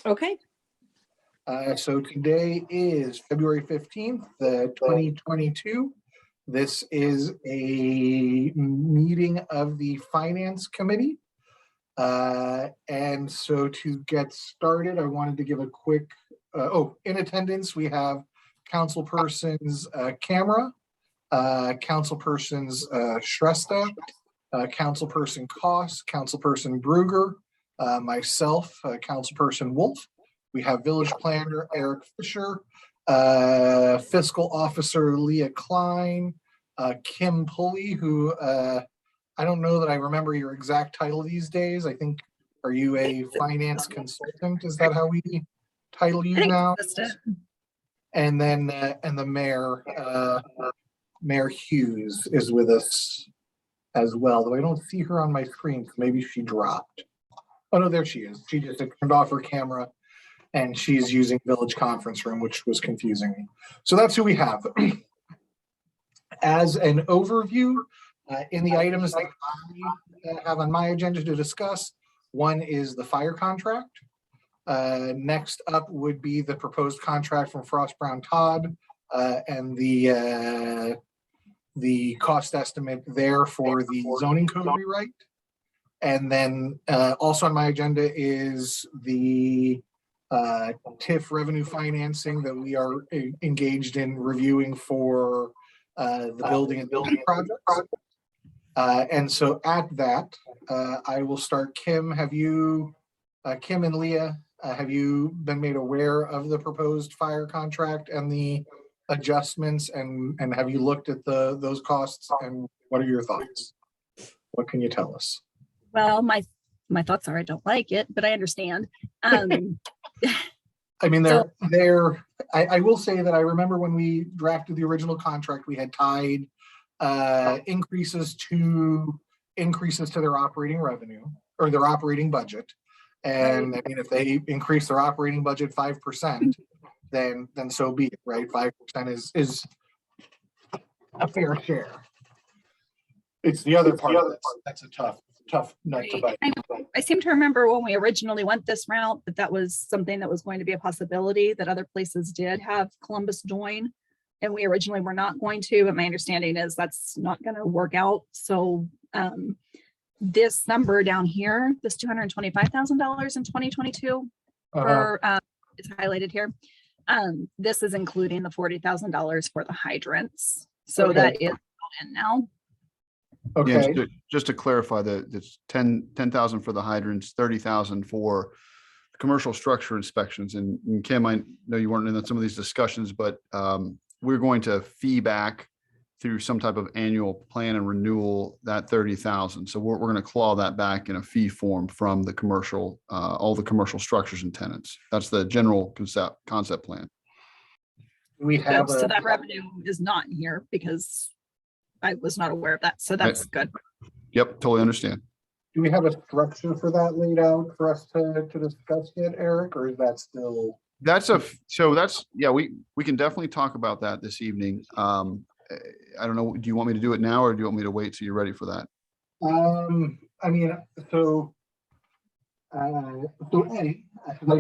Okay. So today is February 15th, 2022. This is a meeting of the Finance Committee. And so to get started, I wanted to give a quick, in attendance, we have Councilpersons Camera, Councilpersons Shrestha, Councilperson Koss, Councilperson Bruger, myself, Councilperson Wolf. We have Village Planner Eric Fisher, Fiscal Officer Leah Klein, Kim Pulley, who I don't know that I remember your exact title these days. I think, are you a finance consultant? Is that how we title you now? And then, and the mayor, Mayor Hughes is with us as well, though I don't see her on my screen. Maybe she dropped. Oh no, there she is. She just turned off her camera and she's using Village Conference Room, which was confusing me. So that's who we have. As an overview, in the items that I have on my agenda to discuss, one is the fire contract. Next up would be the proposed contract from Frost Brown Todd and the cost estimate there for the zoning code rewrite. And then also on my agenda is the TIF revenue financing that we are engaged in reviewing for the building and building projects. And so at that, I will start. Kim, Kim and Leah, have you been made aware of the proposed fire contract and the adjustments, and have you looked at those costs, and what are your thoughts? What can you tell us? Well, my thoughts are I don't like it, but I understand. I mean, I will say that I remember when we drafted the original contract, we had tied increases to their operating revenue or their operating budget. And right. I mean, if they increase their operating budget 5%, then so be it, right? 5% is a fair share. It's the other part that's a tough nut to bite. I seem to remember when we originally went this route that was something that was going to be a possibility, that other places did have Columbus join, and we originally were not going to, but my understanding is that's not going to work out. So this number down here, this $225,000 in 2022 for it's highlighted here. This is including the $40,000 for the hydrants. So that is in now. Okay. Yeah, just to clarify that it's 10,000 for the hydrants, 30,000 for commercial structure inspections. And Kim, I know you weren't in some of these discussions, but we're going to fee back through some type of annual plan and renewal that 30,000. So we're going to claw that back in a fee form from the commercial, all the commercial structures and tenants. That's the general concept plan. We have so that revenue is not in here because I was not aware of that. So that's good. Yep, totally understand. Do we have a structure for that laid out for us to discuss yet, Eric, or is that still? We can definitely talk about that this evening. I don't know. Do you want me to do it now, or do you want me to wait till you're ready for that? I mean, I know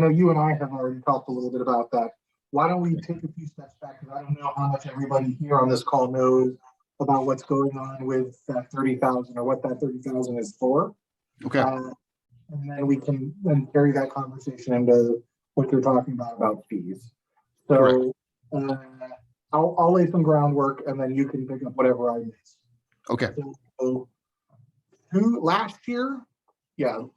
you and I have already talked a little bit about that. Why don't we take a few steps back? Because I don't know how much everybody here on this call knows about what's going on with that 30,000 or what that 30,000 is for. Okay. And then we can then carry that conversation into what you're talking about fees. So I'll lay some groundwork and then you can pick up whatever I miss. Okay. So last year or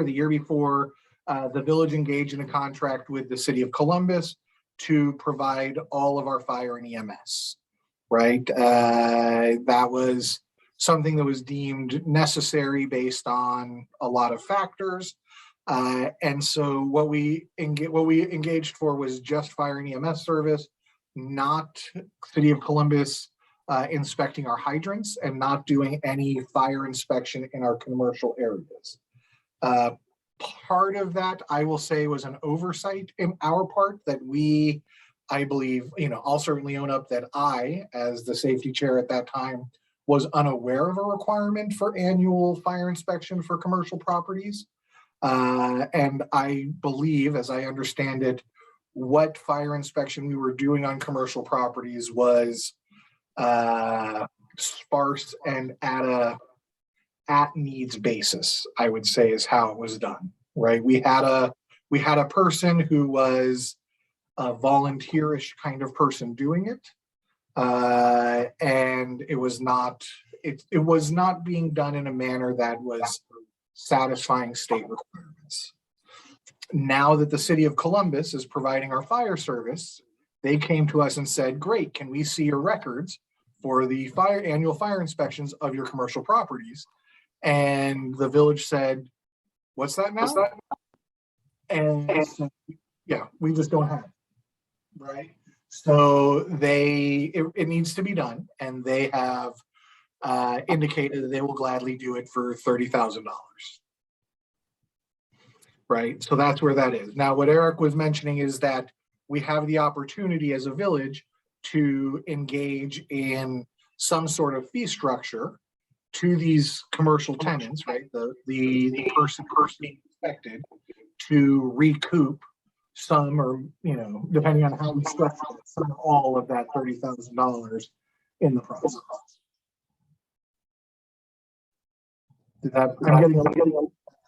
the year before, the village engaged in a contract with the city of Columbus to provide all of our fire and EMS. Right. That was something that was deemed necessary based on a lot of factors. And so what we engaged for was just fire and EMS service, not City of Columbus inspecting our hydrants and not doing any fire inspection in our commercial areas. Part of that, I will say, was an oversight in our part that I believe, I'll certainly own up that I, as the safety chair at that time, was unaware of a requirement for annual fire inspection for commercial properties. And I believe, as I understand it, what fire inspection we were doing on commercial properties was sparse and at needs basis, I would say, is how it was done, right? We had a person who was a volunteerish kind of person doing it. And it was not being done in a manner that was satisfying state requirements. Now that the city of Columbus is providing our fire service, they came to us and said, great, can we see your records for the annual fire inspections of your commercial properties? And the village said, what's that now? And so, yeah, we just don't have it, right? So it needs to be done, and they have indicated that they will gladly do it for $30,000. Right, so that's where that is. Now, what Eric was mentioning is that we have the opportunity as a village to engage in some sort of fee structure to these commercial tenants, right? The person being inspected to recoup some, or depending on how we structure it, some or all of that $30,000 in the process. I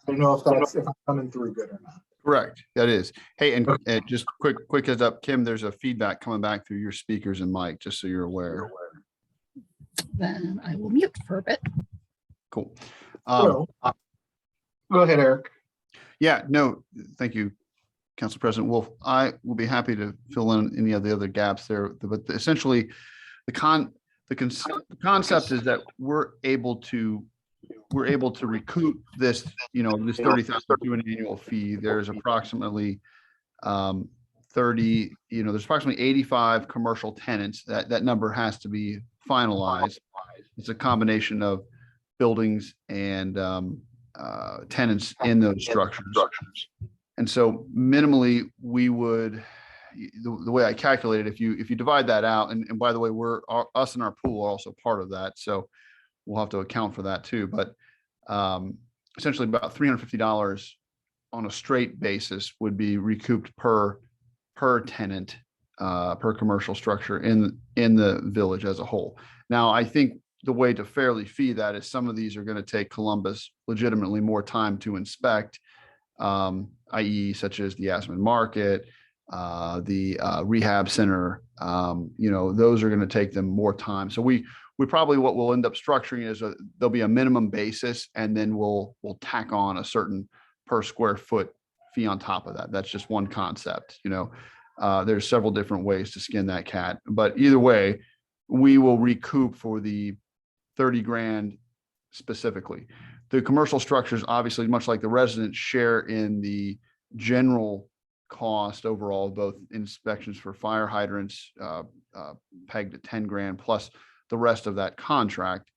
don't know if I'm coming through good or not. Correct. That is. Hey, and just quick heads up, Kim, there's a feedback coming back through your speakers and mic, just so you're aware. Then I will mute for a bit. Cool. Go ahead, Eric. Yeah, no, thank you, Council President Wolf. I will be happy to fill in any of the other gaps there, but essentially the concept is that we're able to recoup this, this $30,000 through an annual fee. There's approximately 30, there's approximately 85 commercial tenants. That number has to be finalized. It's a combination of buildings and tenants in those structures. And so minimally, we would, the way I calculated, if you divide that out, and by the way, us and our pool are also part of that. So we'll have to account for that too. But essentially about $350 on a straight basis would be recouped per tenant, per commercial structure in the village as a whole. Now, I think the way to fairly fee that is some of these are going to take Columbus legitimately more time to inspect, i.e. such as the Asman Market, the rehab center, those are going to take them more time. So we probably, what we'll end up structuring is there'll be a minimum basis, and then we'll tack on a certain per square foot fee on top of that. That's just one concept. There's several different ways to skin that cat, but either way, we will recoup for the 30 grand specifically. The commercial structures, obviously, much like the residents, share in the general cost overall, both inspections for fire hydrants pegged at 10 grand plus the rest of that contract.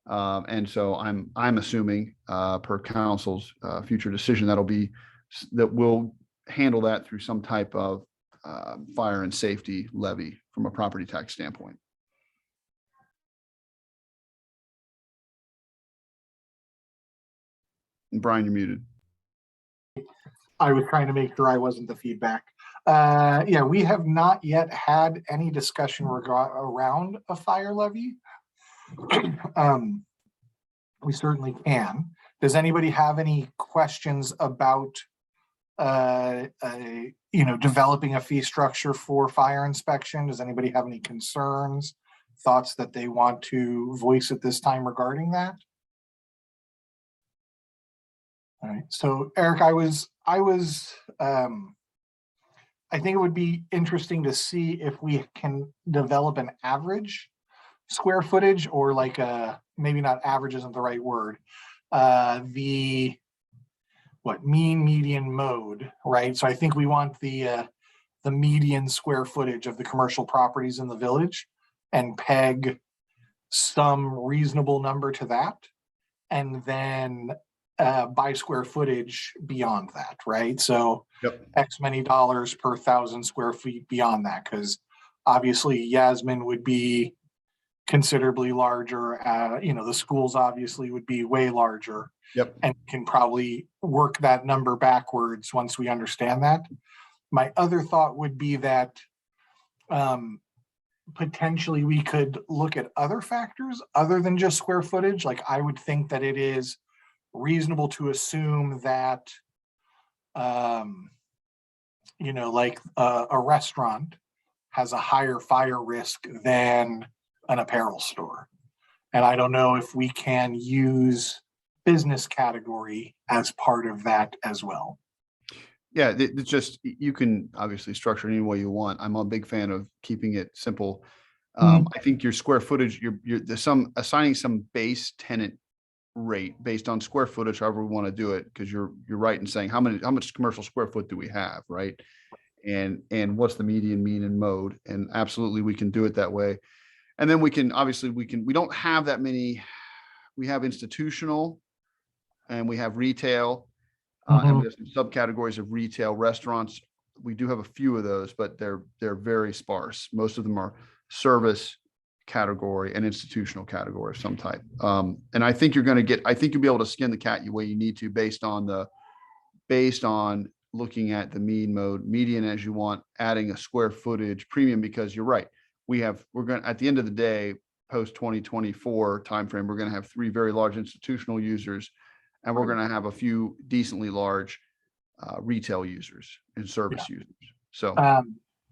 And so I'm assuming per council's future decision that we'll handle that through some type of fire and safety levy from a property tax standpoint. And Brian, you're muted. I was trying to make sure I wasn't the feedback. Yeah, we have not yet had any discussion around a fire levy. We certainly can. Does anybody have any questions about developing a fee structure for fire inspection? Does anybody have any concerns, thoughts that they want to voice at this time regarding that? All right, so Eric, I think it would be interesting to see if we can develop an average square footage, or like maybe not average isn't the right word. Mean, median, mode, right? So I think we want the median square footage of the commercial properties in the village and peg some reasonable number to that. And then by square footage beyond that, right? So yep. X many dollars per 1,000 square feet beyond that, because obviously Yasmin would be considerably larger. The schools obviously would be way larger. Yep. And can probably work that number backwards once we understand that. My other thought would be that potentially we could look at other factors other than just square footage. Like I would think that it is reasonable to assume that, like a restaurant has a higher fire risk than an apparel store. And I don't know if we can use business category as part of that as well. Yeah, it's just, you can obviously structure it any way you want. I'm a big fan of keeping it simple. I think your square footage, assigning some base tenant rate based on square footage, however we want to do it, because you're right in saying how much commercial square foot do we have, right? And what's the median, mean, and mode? And absolutely, we can do it that way. And then we don't have that many. We have institutional, and we have retail, and we have some subcategories of retail. Restaurants, we do have a few of those, but they're very sparse. Most of them are service category and institutional category of some type. And I think you'll be able to skin the cat the way you need to based on looking at the mean, mode, median as you want, adding a square footage premium, because you're right. We're going to, at the end of the day, post 2024 timeframe, we're going to have 3 very large institutional users, and we're going to have a few decently large retail users and service users. So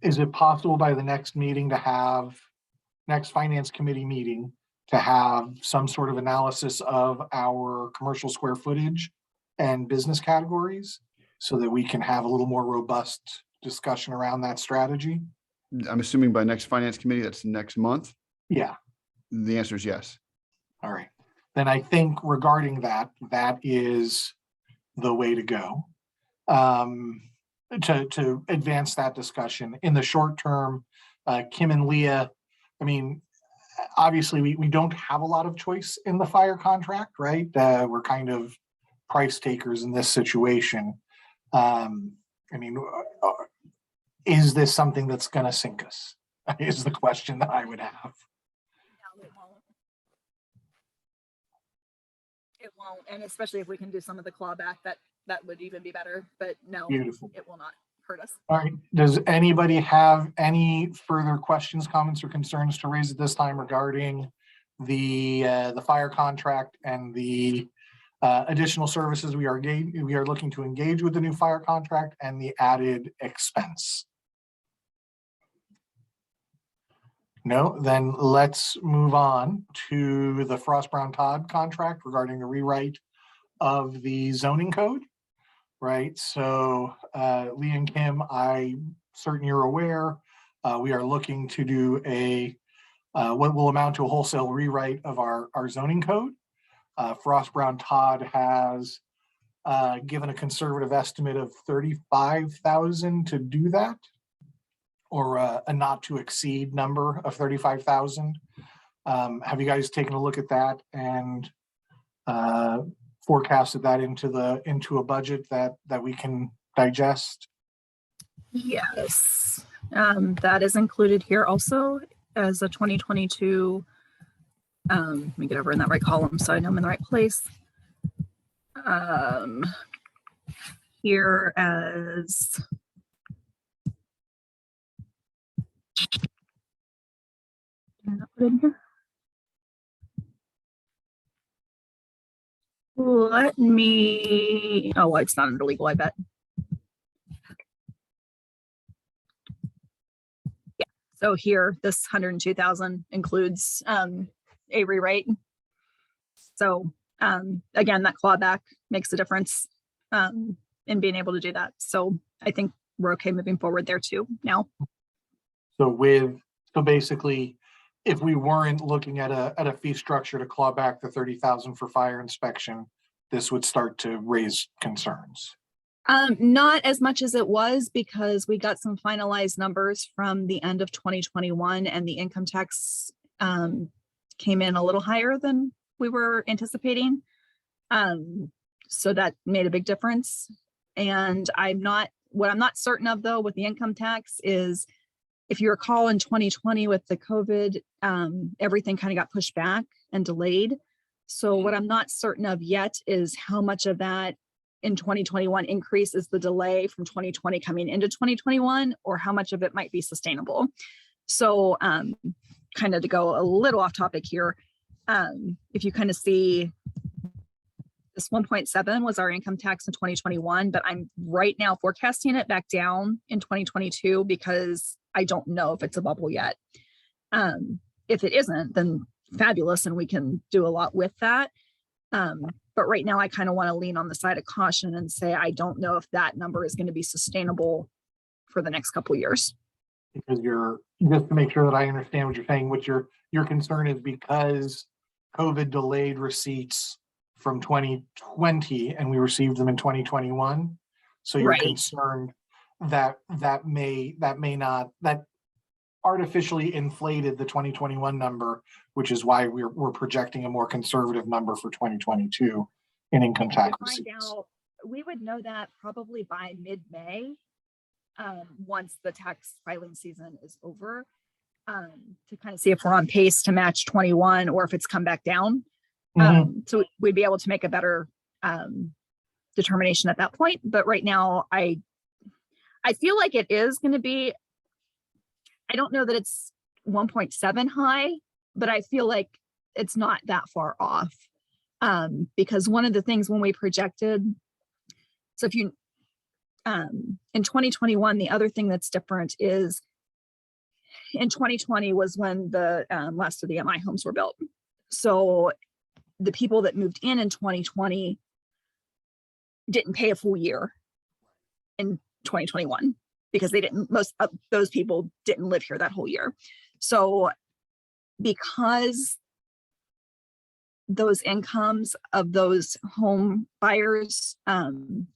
is it possible by the next finance committee meeting to have some sort of analysis of our commercial square footage and business categories so that we can have a little more robust discussion around that strategy? I'm assuming by next finance committee, that's next month. Yeah. The answer is yes. All right. Then I think regarding that is the way to go to advance that discussion. In the short term, Kim and Leah, I mean, obviously we don't have a lot of choice in the fire contract, right? We're kind of price takers in this situation. Is this something that's going to sink us? Is the question that I would have. No, it won't. And especially if we can do some of the clawback, that would even be better. But no, Beautiful. It will not hurt us. All right. Does anybody have any further questions, comments, or concerns to raise at this time regarding the fire contract and the additional services we are looking to engage with the new fire contract and the added expense? No, then let's move on to the Frost Brown Todd contract regarding the rewrite of the zoning code, right? So Lee and Kim, I'm certain you're aware, we are looking to do what will amount to a wholesale rewrite of our zoning code. Frost Brown Todd has given a conservative estimate of $35,000 to do that, or a not to exceed number of $35,000. Have you guys taken a look at that and forecasted that into a budget that we can digest? Yes, that is included here also as a 2022. Let me get over in that right column so I know I'm in the right place. Here as did I not put it in here? Let me, oh, it's not under legal, I bet. Yeah, so here, this 102,000 includes a rewrite. So again, that clawback makes a difference in being able to do that. So I think we're okay moving forward there too now. So basically, if we weren't looking at a fee structure to claw back the $30,000 for fire inspection, this would start to raise concerns. Not as much as it was, because we got some finalized numbers from the end of 2021 and the income tax came in a little higher than we were anticipating. So that made a big difference. And what I'm not certain of though with the income tax is if you recall in 2020 with the COVID, everything kind of got pushed back and delayed. So what I'm not certain of yet is how much of that in 2021 increase is the delay from 2020 coming into 2021, or how much of it might be sustainable. So kind of to go a little off topic here, if you kind of see this 1.7 was our income tax in 2021, but I'm right now forecasting it back down in 2022 because I don't know if it's a bubble yet. If it isn't, then fabulous, and we can do a lot with that. But right now I kind of want to lean on the side of caution and say, I don't know if that number is going to be sustainable for the next couple of years. Because just to make sure that I understand what you're saying, what your concern is because COVID delayed receipts from 2020 and we received them in 2021. So you're Right. concerned that artificially inflated the 2021 number, which is why we're projecting a more conservative number for 2022 in income tax receipts. We would know that probably by mid-May, once the tax filing season is over, to kind of see if we're on pace to match 21 or if it's come back down. So we'd be able to make a better determination at that point. But right now, I feel like it is going to be, I don't know that it's 1.7 high, but I feel like it's not that far off. Because one of the things when we projected, so if you, in 2021, the other thing that's different is in 2020 was when the last of the MI homes were built. So the people that moved in 2020 didn't pay a full year in 2021 because most of those people didn't live here that whole year. So because those incomes of those home buyers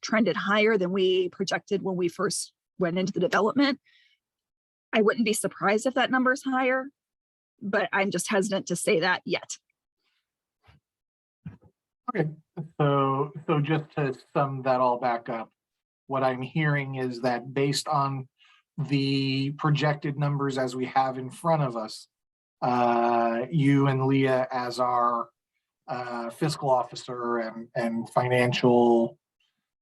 trended higher than we projected when we first went into the development, I wouldn't be surprised if that number is higher, but I'm just hesitant to say that yet. Okay, so just to sum that all back up, what I'm hearing is that based on the projected numbers as we have in front of us, you and Leah as our fiscal officer and financial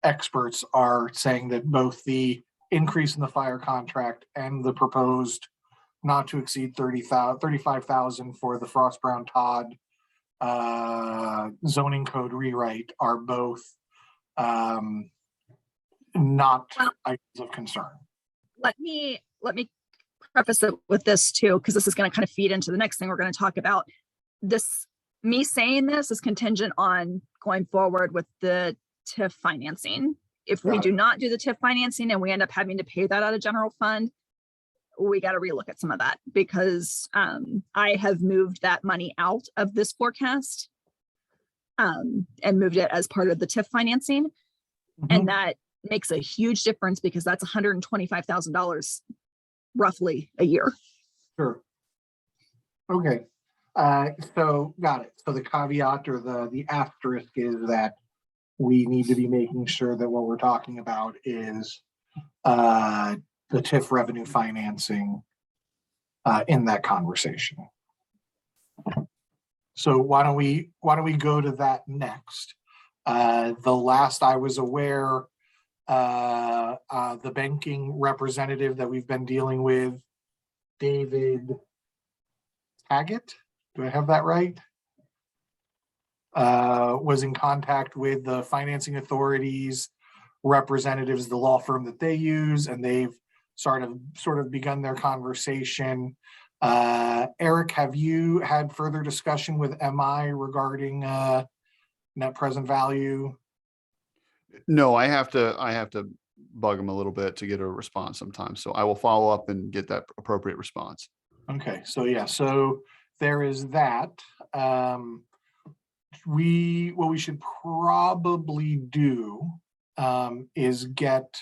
experts are saying that both the increase in the fire contract and the proposed not to exceed $35,000 for the Frost Brown Todd zoning code rewrite are both not items of concern. Let me preface it with this too, because this is going to kind of feed into the next thing we're going to talk about. Me saying this is contingent on going forward with the TIF financing. If we do not do the TIF financing and we end up having to pay that out of general fund, we got to relook at some of that, because I have moved that money out of this forecast and moved it as part of the TIF financing. And that makes a huge difference because that's $125,000 roughly a year. Sure. Okay. So got it. So the caveat or the asterisk is that we need to be making sure that what we're talking about is the TIF revenue financing in that conversation. So why don't we go to that next? The last I was aware, the banking representative that we've been dealing with, David Taggett, do I have that right? Was in contact with the financing authorities, representatives, the law firm that they use, and they've sort of begun their conversation. Eric, have you had further discussion with MI regarding net present value? No, I have to bug them a little bit to get a response sometimes. So I will follow up and get that appropriate response. Okay, so yeah, so there is that. What we should probably do is get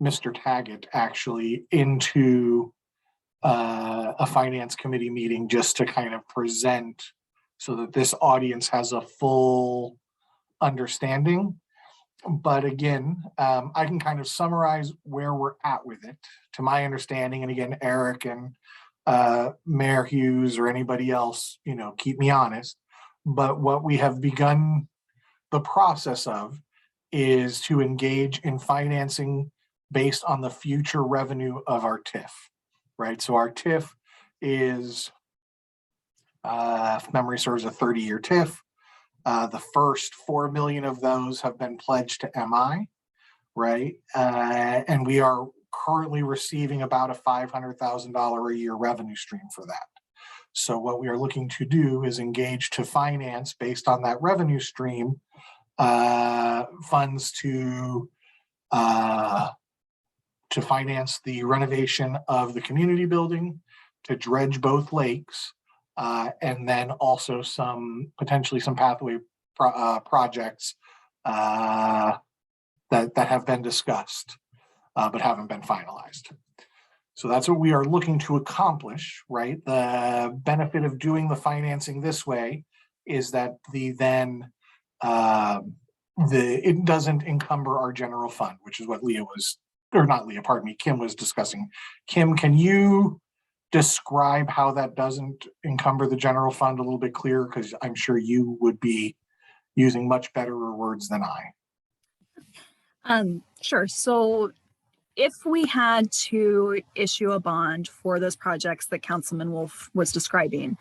Mr. Taggett actually into a finance committee meeting just to kind of present so that this audience has a full understanding. But again, I can kind of summarize where we're at with it, to my understanding. And again, Eric and Mayor Hughes or anybody else, keep me honest. But what we have begun the process of is to engage in financing based on the future revenue of our TIF, right? So our TIF is, if memory serves, a 30-year TIF. The first 4 million of those have been pledged to MI, right? And we are currently receiving about a $500,000 a year revenue stream for that. So what we are looking to do is engage to finance based on that revenue stream, funds to finance the renovation of the community building, to dredge both lakes, and then also potentially some pathway projects that have been discussed, but haven't been finalized. So that's what we are looking to accomplish, right? The benefit of doing the financing this way is that it doesn't encumber our general fund, which is what Kim was discussing. Kim, can you describe how that doesn't encumber the general fund a little bit clearer? Because I'm sure you would be using much better words than I. Sure. So if we had to issue a bond for those projects that Councilman Wolf was describing,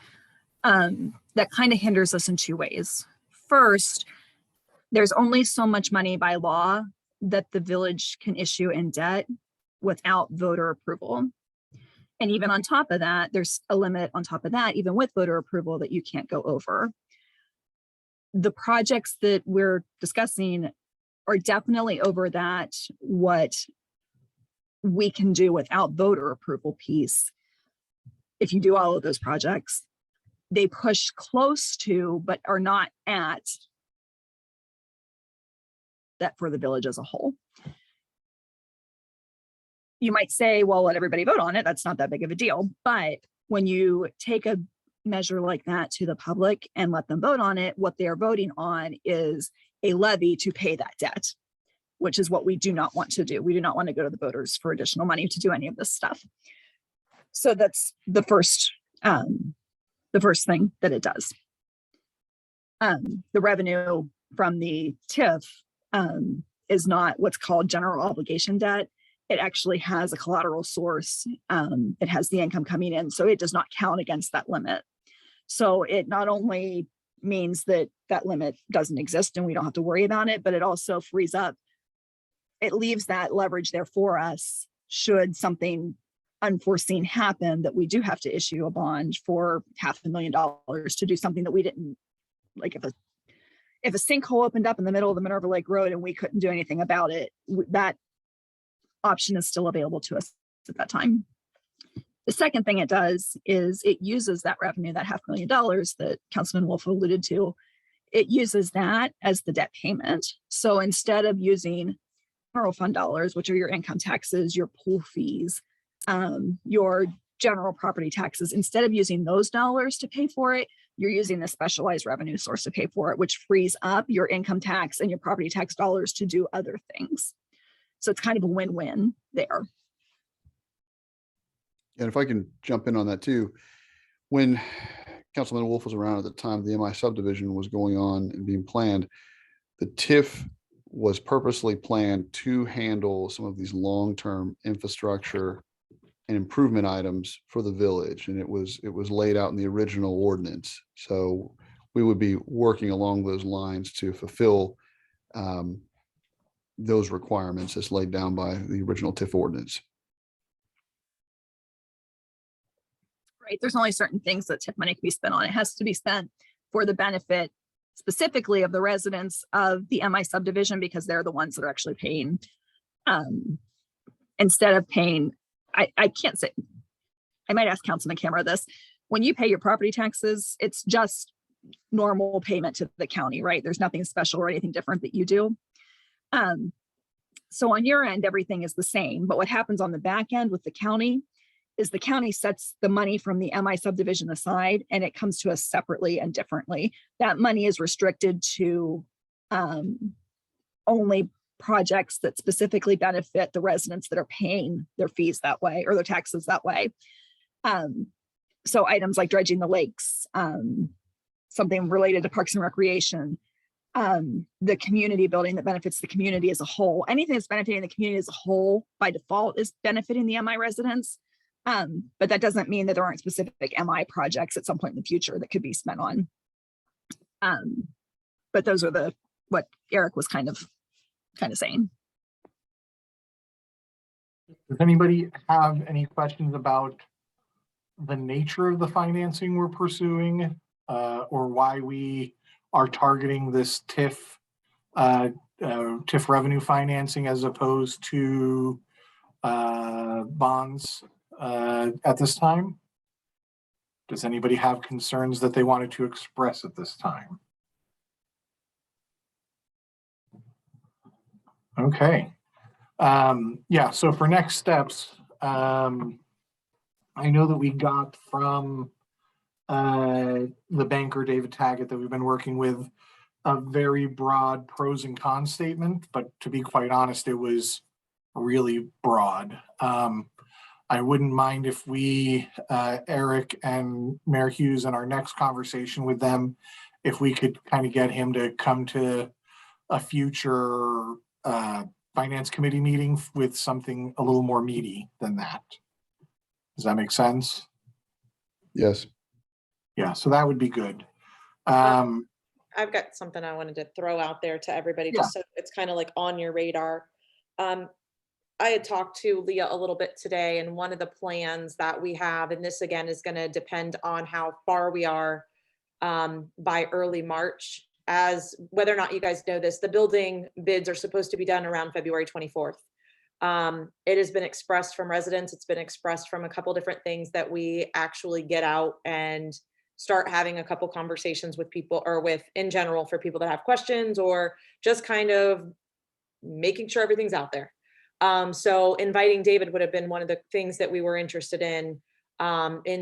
that kind of hinders us in two ways. First, there's only so much money by law that the village can issue in debt without voter approval. And even on top of that, there's a limit on top of that, even with voter approval, that you can't go over. The projects that we're discussing are definitely over that, what we can do without voter approval piece. If you do all of those projects, they push close to, but are not at that for the village as a whole. You might say, well, let everybody vote on it. That's not that big of a deal. But when you take a measure like that to the public and let them vote on it, what they are voting on is a levy to pay that debt, which is what we do not want to do. We do not want to go to the voters for additional money to do any of this stuff. So that's the first thing that it does. The revenue from the TIF is not what's called general obligation debt. It actually has a collateral source. It has the income coming in, so it does not count against that limit. So it not only means that that limit doesn't exist and we don't have to worry about it, but it also frees up, it leaves that leverage there for us should something unforeseen happen that we do have to issue a bond for $500,000 to do something that we didn't, like if a sinkhole opened up in the middle of the Minerva Lake Road and we couldn't do anything about it, that option is still available to us at that time. The second thing it does is it uses that revenue, that $500,000 that Councilman Wolf alluded to, it uses that as the debt payment. So instead of using general fund dollars, which are your income taxes, your pool fees, your general property taxes, instead of using those dollars to pay for it, you're using the specialized revenue source to pay for it, which frees up your income tax and your property tax dollars to do other things. So it's kind of a win-win there. And if I can jump in on that too, when Councilman Wolf was around at the time the MI subdivision was going on and being planned, the TIF was purposely planned to handle some of these long-term infrastructure and improvement items for the village. And it was laid out in the original ordinance. So we would be working along those lines to fulfill those requirements as laid down by the original TIF ordinance. Right. There's only certain things that TIF money can be spent on. It has to be spent for the benefit specifically of the residents of the MI subdivision, because they're the ones that are actually paying. Instead of paying, I can't say, I might ask Councilman Camera this. When you pay your property taxes, it's just normal payment to the county, right? There's nothing special or anything different that you do. So on your end, everything is the same. But what happens on the back end with the county is the county sets the money from the MI subdivision aside, and it comes to us separately and differently. That money is restricted to only projects that specifically benefit the residents that are paying their fees that way or their taxes that way. So items like dredging the lakes, something related to parks and recreation, the community building that benefits the community as a whole. Anything that's benefiting the community as a whole by default is benefiting the MI residents. But that doesn't mean that there aren't specific MI projects at some point in the future that could be spent on. But those are what Eric was kind of saying. Does anybody have any questions about the nature of the financing we're pursuing, or why we are targeting this TIF revenue financing as opposed to bonds at this time? Does anybody have concerns that they wanted to express at this time? Okay. Yeah, so for next steps, I know that we got from the banker, David Taggett, that we've been working with, a very broad pros and cons statement, but to be quite honest, it was really broad. I wouldn't mind if we, Eric and Mayor Hughes, in our next conversation with them, if we could kind of get him to come to a future finance committee meeting with something a little more meaty than that. Does that make sense? Yes. Yeah, so that would be good. I've got something I wanted to throw out there to everybody, just so it's kind of like on your radar. I had talked to Leah a little bit today, and one of the plans that we have, and this again is going to depend on how far we are by early March, as whether or not you guys know this, the building bids are supposed to be done around February 24th. It has been expressed from residents. It's been expressed from a couple different things that we actually get out and start having a couple conversations with people, or with in general for people that have questions, or just kind of making sure everything's out there. So inviting David would have been one of the things that we were interested in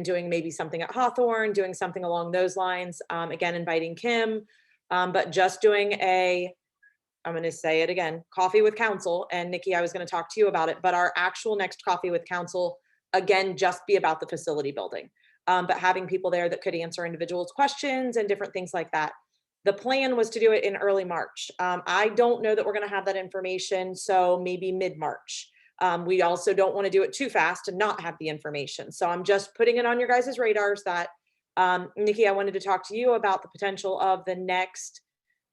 doing maybe something at Hawthorne, doing something along those lines. Again, inviting Kim, but just doing I'm going to say it again, coffee with council. And Nikki, I was going to talk to you about it, but our actual next coffee with council, again, just be about the facility building, but having people there that could answer individuals' questions and different things like that. The plan was to do it in early March. I don't know that we're going to have that information, so maybe mid-March. We also don't want to do it too fast and not have the information. So I'm just putting it on your guys' radars that, Nikki, I wanted to talk to you about the potential of the next,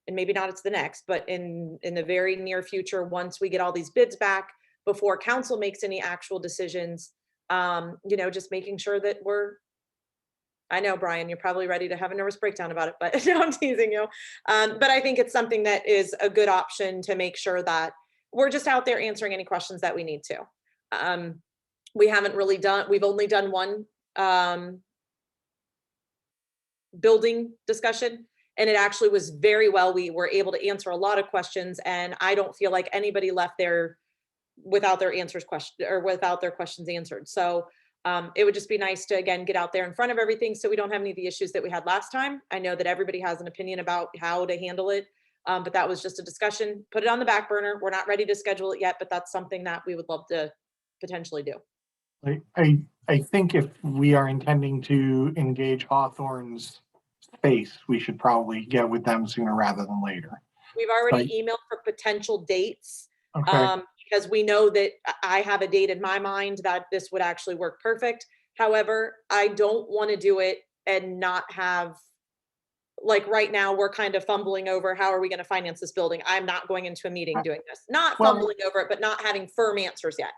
and maybe not it's the next, but in the very near future, once we get all these bids back, before council makes any actual decisions, just making sure that I know, Brian, you're probably ready to have a nervous breakdown about it, but no, I'm teasing you. But I think it's something that is a good option to make sure that we're just out there answering any questions that we need to. We've only done one building discussion, and it actually was very well. We were able to answer a lot of questions, and I don't feel like anybody left there without their questions answered. So it would just be nice to, again, get out there in front of everything so we don't have any of the issues that we had last time. I know that everybody has an opinion about how to handle it, but that was just a discussion. Put it on the back burner. We're not ready to schedule it yet, but that's something that we would love to potentially do. I think if we are intending to engage Hawthorne's space, we should probably get with them sooner rather than later. We've already emailed for potential dates. Okay. Because we know that I have a date in my mind that this would actually work perfect. However, I don't want to do it and not have, like right now, we're kind of fumbling over how are we going to finance this building. I'm not going into a meeting doing this, not fumbling over it, but not having firm answers yet.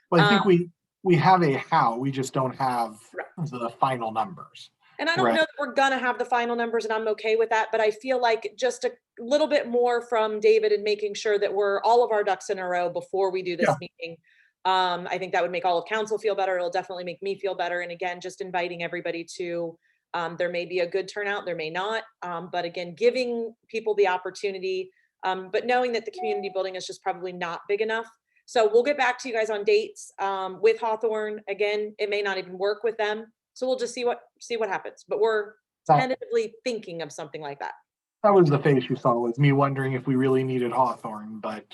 Well, I think we have a how, we just don't have the final numbers. And I don't know that we're going to have the final numbers, and I'm okay with that. But I feel like just a little bit more from David and making sure that we're all of our ducks in a row before we do this meeting. I think that would make all of council feel better. It'll definitely make me feel better. And again, just inviting everybody to, there may be a good turnout, there may not. But again, giving people the opportunity, but knowing that the community building is just probably not big enough. So we'll get back to you guys on dates with Hawthorne. Again, it may not even work with them. So we'll just see what happens, but we're tentatively thinking of something like that. That was the face you saw, was me wondering if we really needed Hawthorne, But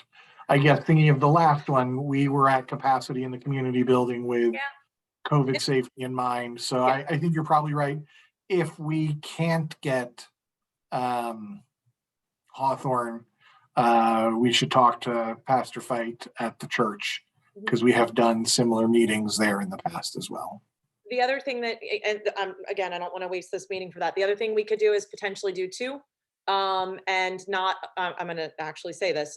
I guess thinking of the last one, we were at capacity in the community building with Yeah. COVID safety in mind. So I think you're probably right. If we can't get Hawthorne, we should talk to Pastor Fight at the church, because we have done similar meetings there in the past as well. The other thing that, and again, I don't want to waste this meeting for that. The other thing we could do is potentially do two, and not, I'm going to actually say this,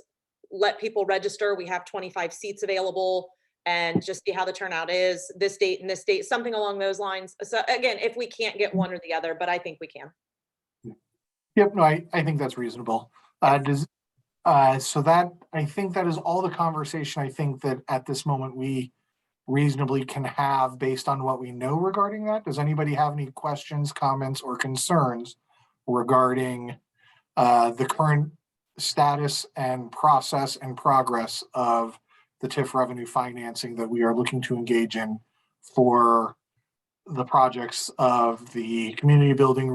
let people register. We have 25 seats available and just see how the turnout is this date and this date, something along those lines. So again, if we can't get one or the other, but I think we can. Yep, no, I think that's reasonable. So that, I think that is all the conversation I think that at this moment we reasonably can have based on what we know regarding that. Does anybody have any questions, comments, or concerns regarding the current status and process and progress of the TIF revenue financing that we are looking to engage in for the projects of the community building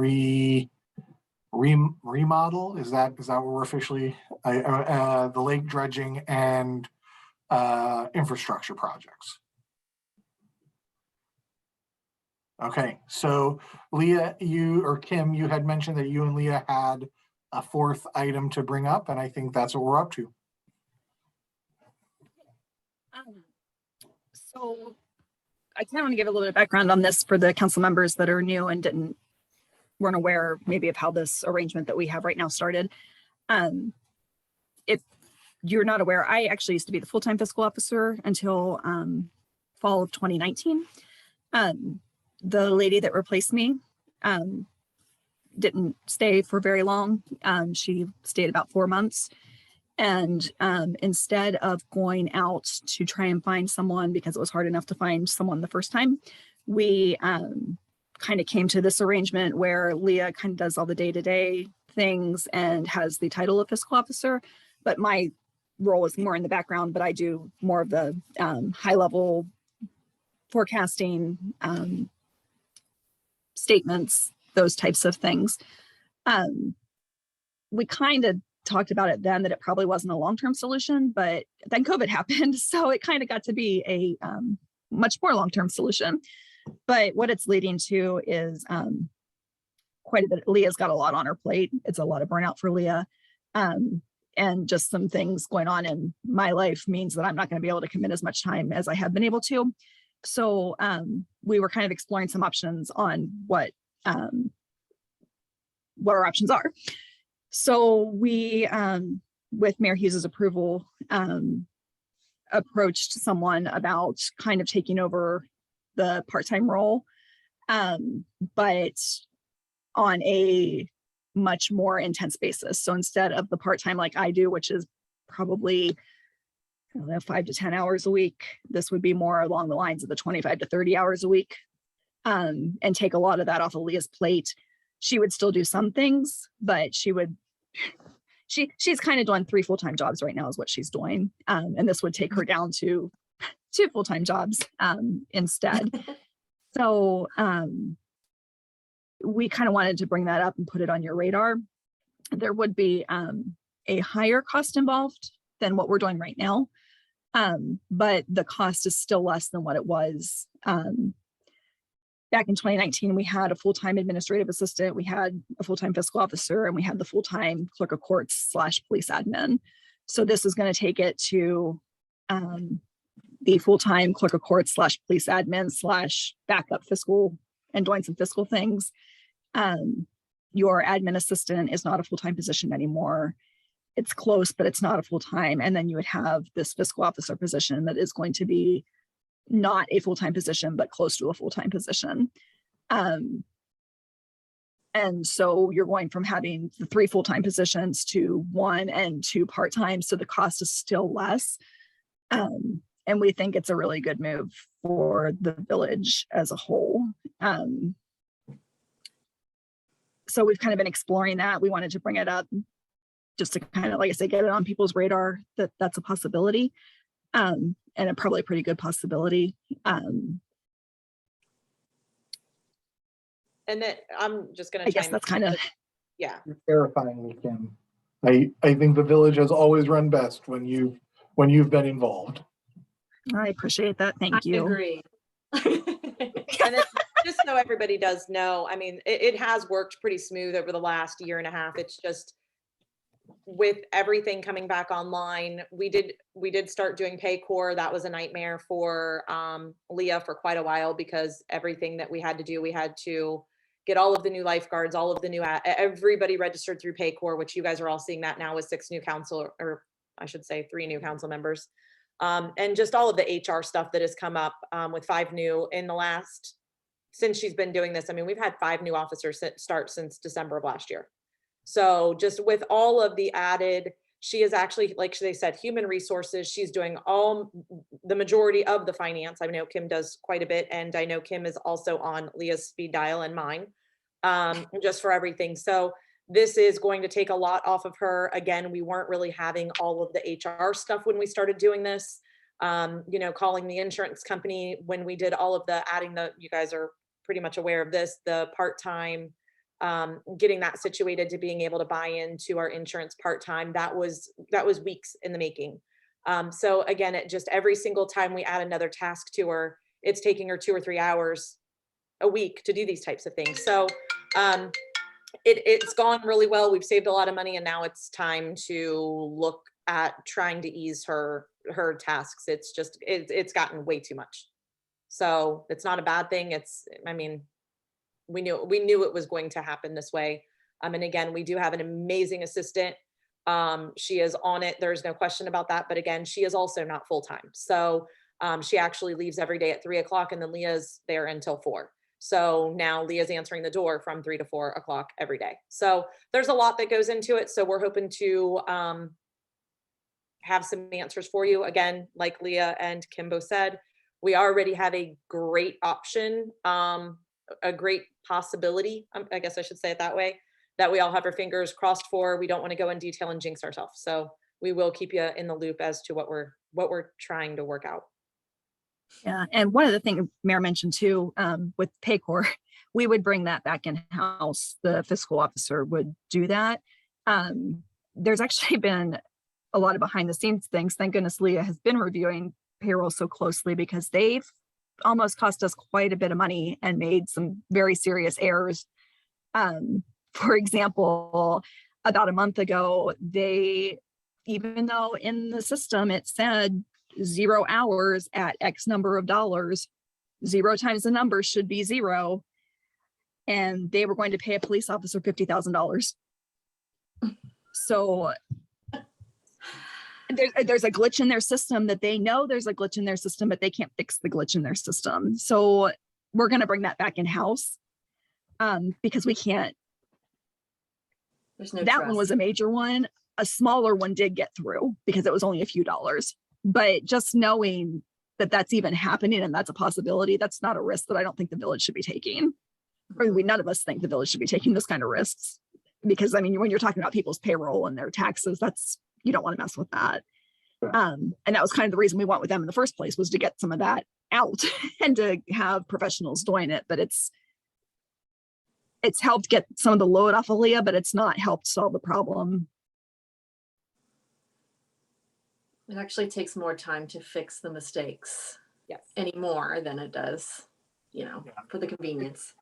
remodel? Is that what we're officially, the lake dredging and infrastructure projects? Okay, so Leah, Kim, you had mentioned that you and Leah had a fourth item to bring up, and I think that's what we're up to. So I kind of want to give a little bit of background on this for the council members that are new and weren't aware maybe of how this arrangement that we have right now started. If you're not aware, I actually used to be the full-time fiscal officer until fall of 2019. The lady that replaced me didn't stay for very long. She stayed about 4 months. And instead of going out to try and find someone, because it was hard enough to find someone the first time, we kind of came to this arrangement where Leah kind of does all the day-to-day things and has the title of fiscal officer, but my role is more in the background, but I do more of the high-level forecasting, statements, those types of things. We kind of talked about it then that it probably wasn't a long-term solution, but then COVID happened. So it kind of got to be a much more long-term solution. But what it's leading to is quite a bit. Leah's got a lot on her plate. It's a lot of burnout for Leah. And just some things going on in my life means that I'm not going to be able to commit as much time as I have been able to. So we were kind of exploring some options on what our options are. So we, with Mayor Hughes's approval, approached someone about kind of taking over the part-time role, but on a much more intense basis. So instead of the part-time like I do, which is probably 5 to 10 hours a week, this would be more along the lines of the 25 to 30 hours a week, and take a lot of that off of Leah's plate. She would still do some things, but she's kind of doing 3 full-time jobs right now is what she's doing. And this would take her down to 2 full-time jobs instead. So we kind of wanted to bring that up and put it on your radar. There would be a higher cost involved than what we're doing right now. But the cost is still less than what it was. Back in 2019, we had a full-time administrative assistant, we had a full-time fiscal officer, and we had the full-time clerk of courts / police admin. So this is going to take it to the full-time clerk of courts / police admin / backup fiscal and doing some fiscal things. Your admin assistant is not a full-time position anymore. It's close, but it's not a full-time. And then you would have this fiscal officer position that is going to be not a full-time position, but close to a full-time position. And so you're going from having the 3 full-time positions to 1 and 2 part-time. So the cost is still less. And we think it's a really good move for the village as a whole. So we've kind of been exploring that. We wanted to bring it up just to kind of, like I say, get it on people's radar that that's a possibility. And a probably pretty good possibility. And that I'm just going to. I guess that's kind of. Yeah. You're terrifying me, Kim. I think the village has always run best when you've been involved. I appreciate that. I Thank you. agree. And then just so everybody does know, I mean, it has worked pretty smooth over the last year and a half. It's just with everything coming back online, we did start doing Paycor. That was a nightmare for Leah for quite a while because everything that we had to do, we had to get all of the new lifeguards, all of the new, everybody registered through Paycor, which you guys are all seeing that now with 6 new council, or I should say 3 new council members. And just all of the HR stuff that has come up with 5 new in the last, since she's been doing this. I mean, we've had 5 new officers start since December of last year. So just with all of the added, she is actually, like they said, human resources. She's doing the majority of the finance. I know Kim does quite a bit. And I know Kim is also on Leah's speed dial and mine, just for everything. So this is going to take a lot off of her. Again, we weren't really having all of the HR stuff when we started doing this. You know, calling the insurance company when we did all of the adding you guys are pretty much aware of this, the part-time, getting that situated to being able to buy into our insurance part-time, that was weeks in the making. So again, it just every single time we add another task to her, it's taking her 2 or 3 hours a week to do these types of things. So it's gone really well. We've saved a lot of money, and now it's time to look at trying to ease her tasks. It's just it's gotten way too much. So it's not a bad thing. I mean, we knew it was going to happen this way. And again, we do have an amazing assistant. She is on it. There's no question about that. But again, she is also not full-time. So she actually leaves every day at 3 o'clock, and then Leah's there until 4. So now Leah's answering the door from 3 to 4 o'clock every day. So there's a lot that goes into it. So we're hoping to have some answers for you. Again, like Leah and Kimbo said, we already have a great option, a great possibility, I guess I should say it that way, that we all have our fingers crossed for. We don't want to go in detail and jinx ourselves. So we will keep you in the loop as to what we're trying to work out. Yeah, and one of the things Mayor mentioned too, with Paycor, we would bring that back in house. The fiscal officer would do that. There's actually been a lot of behind the scenes things. Thank goodness Leah has been reviewing payroll so closely, because they've almost cost us quite a bit of money and made some very serious errors. For example, about a month ago, even though in the system it said 0 hours at X number of dollars, 0 times the number should be 0. And they were going to pay a police officer $50,000. So there's a glitch in their system that they know there's a glitch in their system, but they can't fix the glitch in their system. So we're going to bring that back in house, because we can't. There's no That trust. one was a major one. A smaller one did get through because it was only a few dollars. But just knowing that that's even happening and that's a possibility, that's not a risk that I don't think the village should be taking. Or none of us think the village should be taking this kind of risks. Because I mean, when you're talking about people's payroll and their taxes, you don't want to mess with that. And that was kind of the reason we went with them in the first place, was to get some of that out and to have professionals doing it. But it's helped get some of the load off of Leah, but it's not helped solve the problem. It actually takes more time to fix the mistakes Yes. anymore than it does, for the convenience.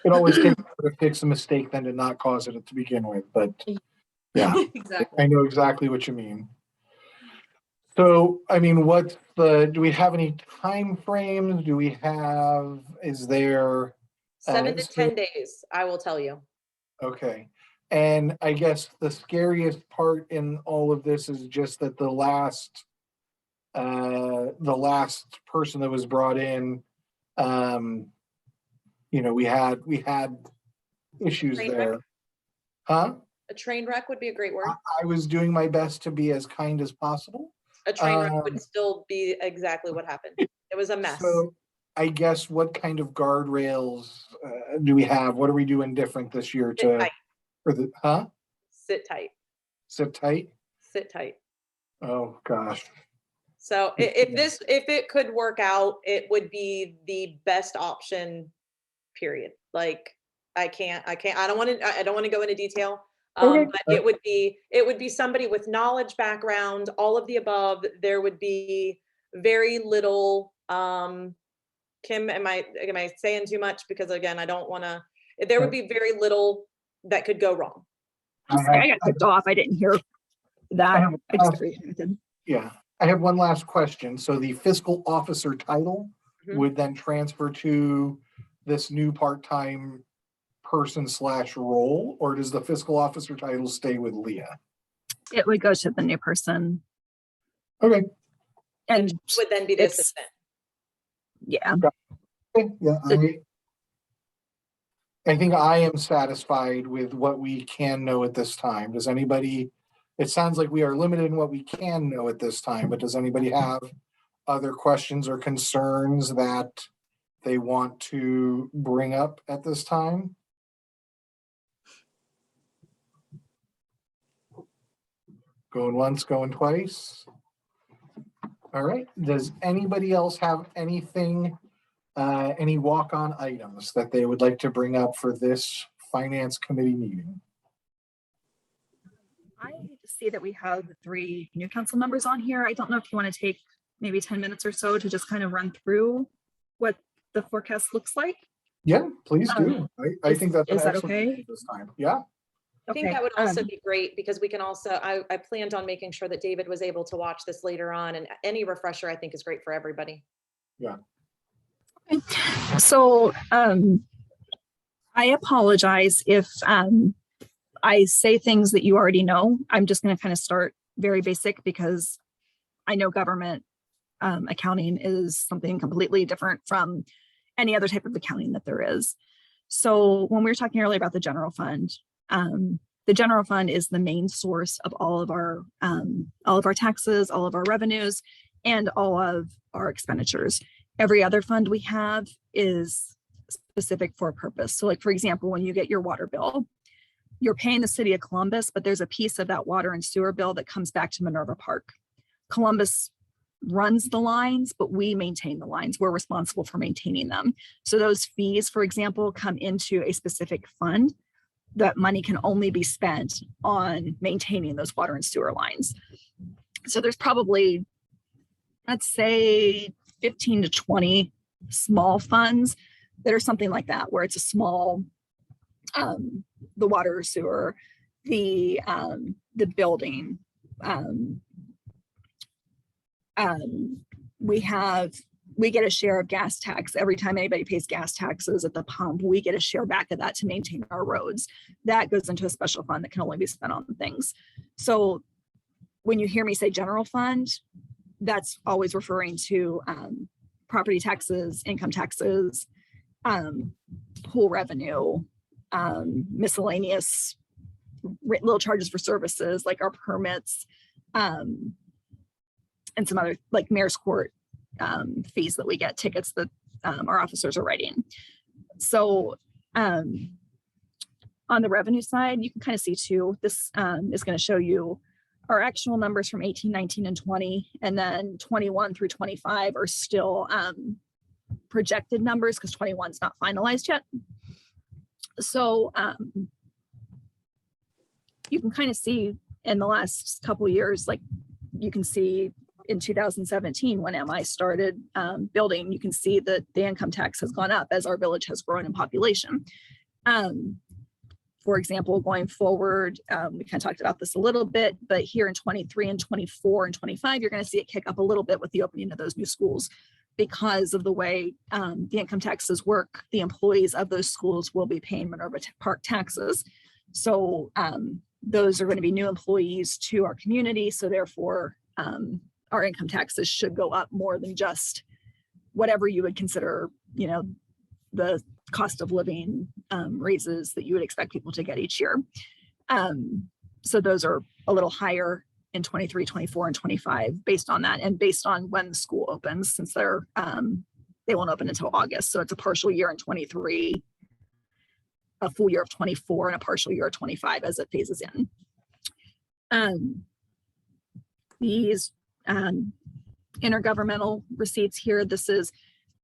It always takes more to fix a mistake than to not cause it to begin with, but yeah, Exactly. I know exactly what you mean. So, I mean, do we have any time frames? Is there? 7 to 10 days, I will tell you. Okay. And I guess the scariest part in all of this is just that the last person that was brought in, we had issues Train there. wreck? Huh? A train wreck would be a great word. I was doing my best to be as kind as possible. A train wreck would still be exactly what happened. It was a mess. So I guess what kind of guardrails do we have? What are we doing different this year Sit tight. Sit tight? Sit tight. Oh gosh. So if it could work out, it would be the best option, period. Like I don't want to go into detail. Okay. But it would be somebody with knowledge, background, all of the above. There would be very little, Kim, am I saying too much? Because again, I don't want to, there would be very little that could go wrong. I'm sorry, I got kicked off. I didn't hear that. have- I just agreed. Yeah, I have one last question. So the fiscal officer title Mhm. would then transfer to this new part-time person / role, or does the fiscal officer title stay with Leah? It would go to the new person. Okay. And Would then be the it's- assistant. yeah, Okay, yeah, I think I am satisfied with what we can know at this time. Does anybody, it sounds like we are limited in what we can know at this time, but does anybody have other questions or concerns that they want to bring up at this time? Going once, going twice. All right, does anybody else have anything, any walk-on items that they would like to bring up for this finance committee meeting? I see that we have 3 new council members on here. I don't know if you want to take maybe 10 minutes or so to just kind of run through what the forecast looks like. Yeah, please do. I think that's an is that excellent okay? idea this time. Yeah, I think Okay, that would also um, be great because we can also, I planned on making sure that David was able to watch this later on, and any refresher I think is great for everybody. So I apologize if I say things that you already know. I'm just going to kind of start very basic because I know government accounting is something completely different from any other type of accounting that there is. So when we were talking earlier about the general fund is the main source of all of our taxes, all of our revenues, and all of our expenditures. Every other fund we have is specific for a purpose. So like, for example, when you get your water bill, you're paying the city of Columbus, but there's a piece of that water and sewer bill that comes back to Minerva Park. Columbus runs the lines, but we maintain the lines. We're responsible for maintaining them. So those fees, for example, come into a specific fund. That money can only be spent on maintaining those water and sewer lines. So there's probably, let's say 15 to 20 small funds that are something like that, where it's a small, the water or sewer, the building, we get a share of gas tax. Every time anybody pays gas taxes at the pump, we get a share back of that to maintain our roads. That goes into a special fund that can only be spent on things. So when you hear me say general fund, that's always referring to property taxes, income taxes, pool revenue, miscellaneous little charges for services like our permits, and some other like mayor's court fees that we get, tickets that our officers are writing. So on the revenue side, you can kind of see too, this is going to show you our actual numbers from 18, 19, and 20, and then 21 through 25 are still projected numbers because 21 is not finalized yet. So you can kind of see in the last couple of years, like you can see in 2017 when MI started building, you can see that the income tax has gone up as our village has grown in population. For example, going forward, we kind of talked about this a little bit, but here in 23 and 24 and 25, you're going to see it kick up a little bit with the opening of those new schools because of the way the income taxes work. The employees of those schools will be paying Minerva Park taxes. So those are going to be new employees to our community. So therefore, our income taxes should go up more than just whatever you would consider, you know, the cost of living raises that you would expect people to get each year. So those are a little higher in 23, 24, and 25 based on that, and based on when the school opens, since they're they won't open until August. So it's a partial year in 23, a full year of 24, and a partial year of 25 as it phases in. These intergovernmental receipts here, this is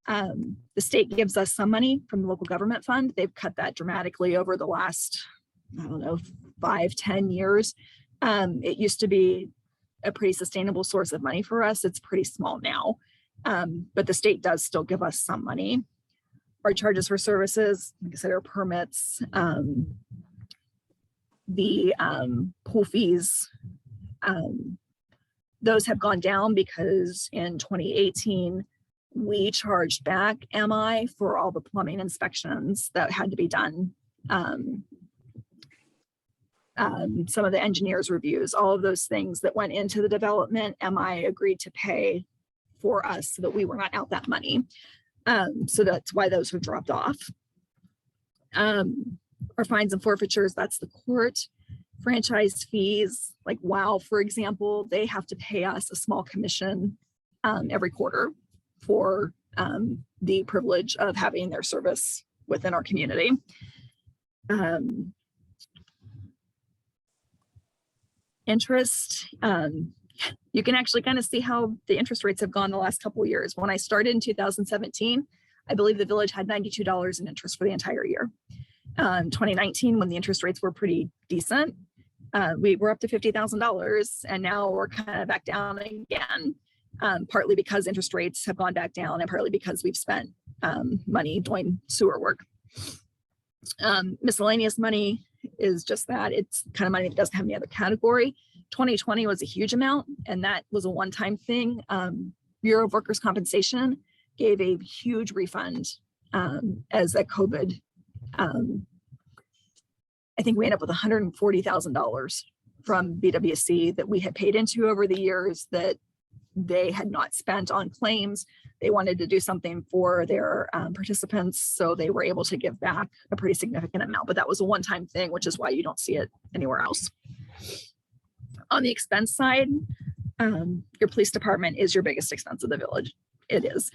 the state gives us some money from the local government fund. They've cut that dramatically over the last, I don't know, 5-10 years. It used to be a pretty sustainable source of money for us. It's pretty small now, but the state does still give us some money. Our charges for services, like I said, are permits, the pool fees. Those have gone down because in 2018, we charged back MI for all the plumbing inspections that had to be done. Some of the engineers' reviews, all of those things that went into the development, MI agreed to pay for us so that we were not out that money. So that's why those have dropped off. Our fines and forfeitures, that's the court. Franchise fees, like WOW, for example, they have to pay us a small commission every quarter for the privilege of having their service within our community. Interest, you can actually kind of see how the interest rates have gone the last couple of years. When I started in 2017, I believe the village had $92 in interest for the entire year. 2019, when the interest rates were pretty decent, we were up to $50,000, and now we're kind of back down again, partly because interest rates have gone back down and partly because we've spent money doing sewer work. Miscellaneous money is just that. It's kind of money that doesn't have any other category. 2020 was a huge amount, and that was a one-time thing. Bureau of Workers' Compensation gave a huge refund as a COVID. I think we ended up with $140,000 from BWC that we had paid into over the years that they had not spent on claims. They wanted to do something for their participants, so they were able to give back a pretty significant amount, but that was a one-time thing, which is why you don't see it anywhere else. On the expense side, your police department is your biggest expense of the village. It is.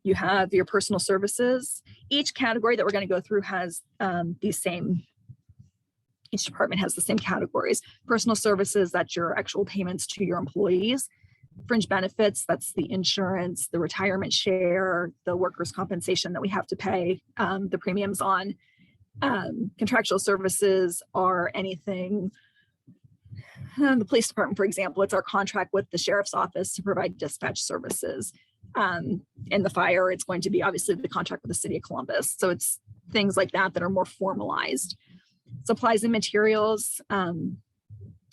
You have your personal services. Each category that we're going to go through has each department has the same categories. Personal services, that's your actual payments to your employees. Fringe benefits, that's the insurance, the retirement share, the workers' compensation that we have to pay the premiums on. Contractual services are anything. The police department, for example, it's our contract with the sheriff's office to provide dispatch services. In the fire, it's going to be obviously the contract with the city of Columbus. So it's things like that that are more formalized. Supplies and materials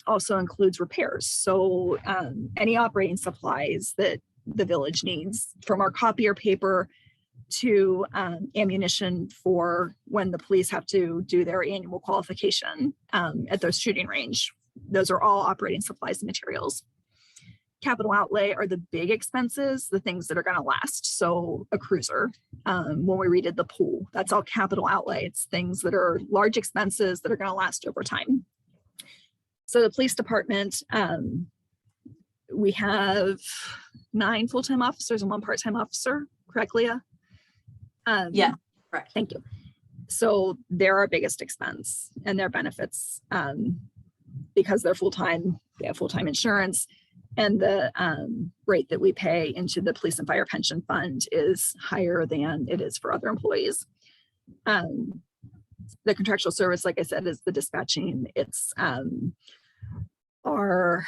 also includes repairs. So any operating supplies that the village needs, from our copier paper to ammunition for when the police have to do their annual qualification at their shooting range. Those are all operating supplies and materials. Capital outlay are the big expenses, the things that are going to last. So a cruiser, when we redid the pool, that's all capital outlay. It's things that are large expenses that are going to last over time. So the police department, we have 9 full-time officers and 1 part-time officer, correct, Leah? Yeah, correct. Thank you. So they're our biggest expense, and their benefits, because they're full-time, they have full-time insurance. And the rate that we pay into the police and fire pension fund is higher than it is for other employees. The contractual service, like I said, is the dispatching. It's our,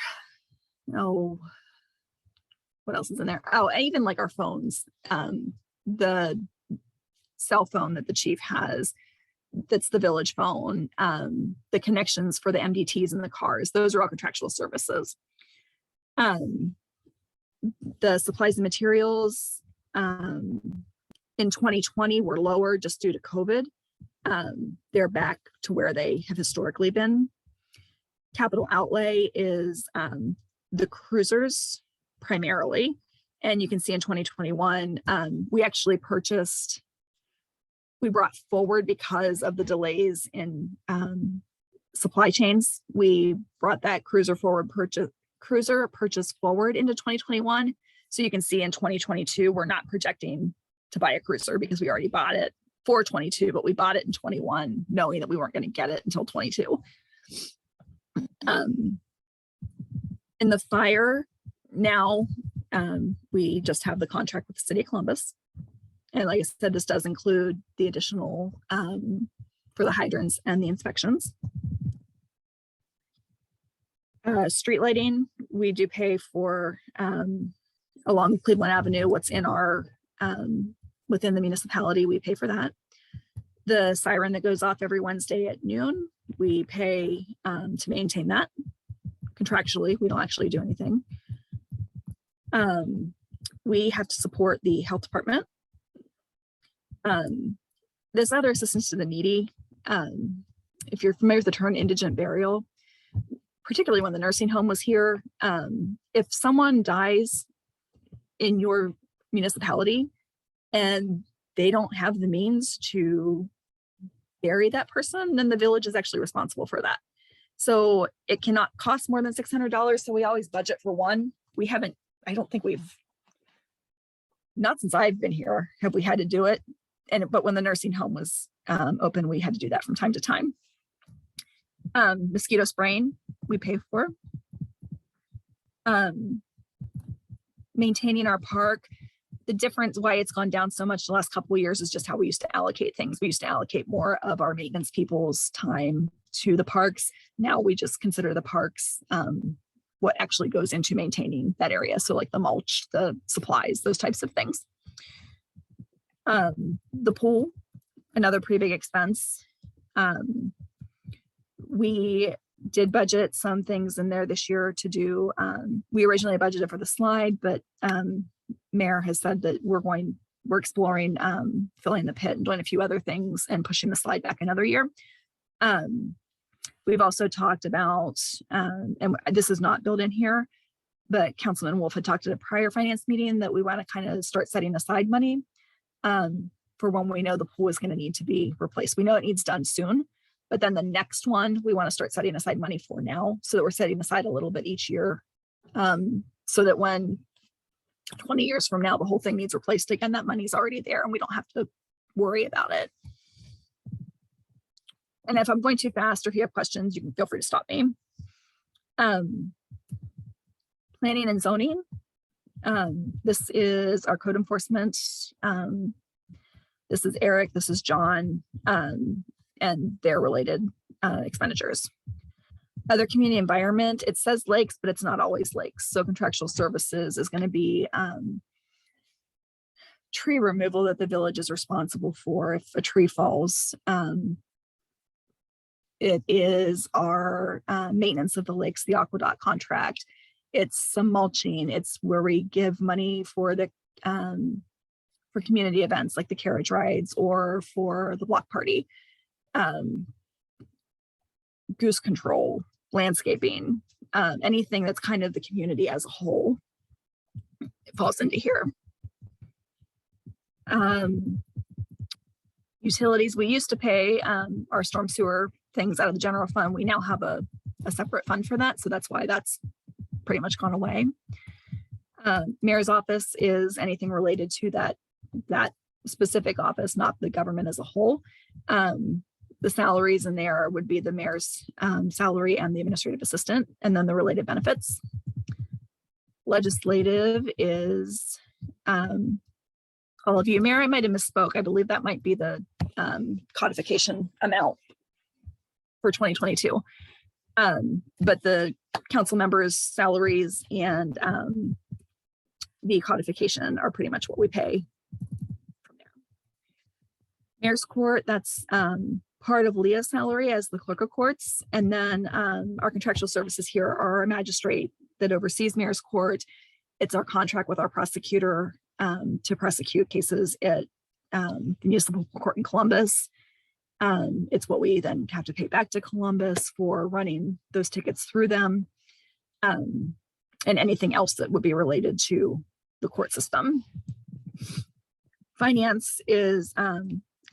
what else is in there? Oh, even like our phones, the cell phone that the chief has, that's the village phone, the connections for the MDTs in the cars, those are all contractual services. The supplies and materials in 2020 were lower just due to COVID. They're back to where they have historically been. Capital outlay is the cruisers primarily. And you can see in 2021, we actually we brought forward because of the delays in supply chains. We brought that cruiser purchase forward into 2021. So you can see in 2022, we're not projecting to buy a cruiser because we already bought it for 22, but we bought it in 21, knowing that we weren't going to get it until 22. In the fire now, we just have the contract with the city of Columbus. And like I said, this does include the additional for the hydrants and the inspections. Street lighting, we do pay for along Cleveland Avenue, what's in our within the municipality, we pay for that. The siren that goes off every Wednesday at noon, we pay to maintain that contractually. We don't actually do anything. We have to support the health department. There's other assistance to the needy. If you're familiar with the term indigent burial, particularly when the nursing home was here, if someone dies in your municipality and they don't have the means to bury that person, then the village is actually responsible for that. So it cannot cost more than $600. So we always budget for one. We haven't, I don't think we've, not since I've been here, have we had to do it. But when the nursing home was open, we had to do that from time to time. Mosquito spraying, we pay for. Maintaining our park. The difference why it's gone down so much the last couple of years is just how we used to allocate things. We used to allocate more of our maintenance people's time to the parks. Now we just consider the parks what actually goes into maintaining that area. So like the mulch, the supplies, those types of things. The pool, another pretty big expense. We did budget some things in there this year to do. We originally budgeted for the slide, but Mayor has said that we're exploring filling the pit and doing a few other things and pushing the slide back another year. We've also talked about, and this is not built in here, but Councilman Wolf had talked at a prior finance meeting that we want to kind of start setting aside money for when we know the pool is going to need to be replaced. We know it needs done soon, but then the next one we want to start setting aside money for now, so that we're setting aside a little bit each year, so that when 20 years from now the whole thing needs replaced again, that money's already there and we don't have to worry about it. And if I'm going too fast or if you have questions, you can feel free to stop me. Planning and zoning. This is our code enforcement. This is Eric, this is John, and their related expenditures. Other community environment, it says lakes, but it's not always lakes. So contractual services is going to be tree removal that the village is responsible for if a tree falls. It is our maintenance of the lakes, the Aqueduct contract. It's some mulching. It's where we give money for the for community events like the carriage rides or for the block party. Goose control, landscaping, anything that's kind of the community as a whole, it falls into here. Utilities, we used to pay our storm sewer things out of the general fund. We now have a separate fund for that. So that's why that's pretty much gone away. Mayor's office is anything related to that specific office, not the government as a whole. The salaries in there would be the mayor's salary and the administrative assistant, and then the related benefits. Legislative is all of you. Mayor, I might have misspoke. I believe that might be the codification amount for 2022. But the council members' salaries and the codification are pretty much what we pay from there. Mayor's court, that's part of Leah's salary as the clerk of courts. And then our contractual services here are a magistrate that oversees mayor's court. It's our contract with our prosecutor to prosecute cases at the municipal court in Columbus. It's what we then have to pay back to Columbus for running those tickets through them, and anything else that would be related to the court system. Finance is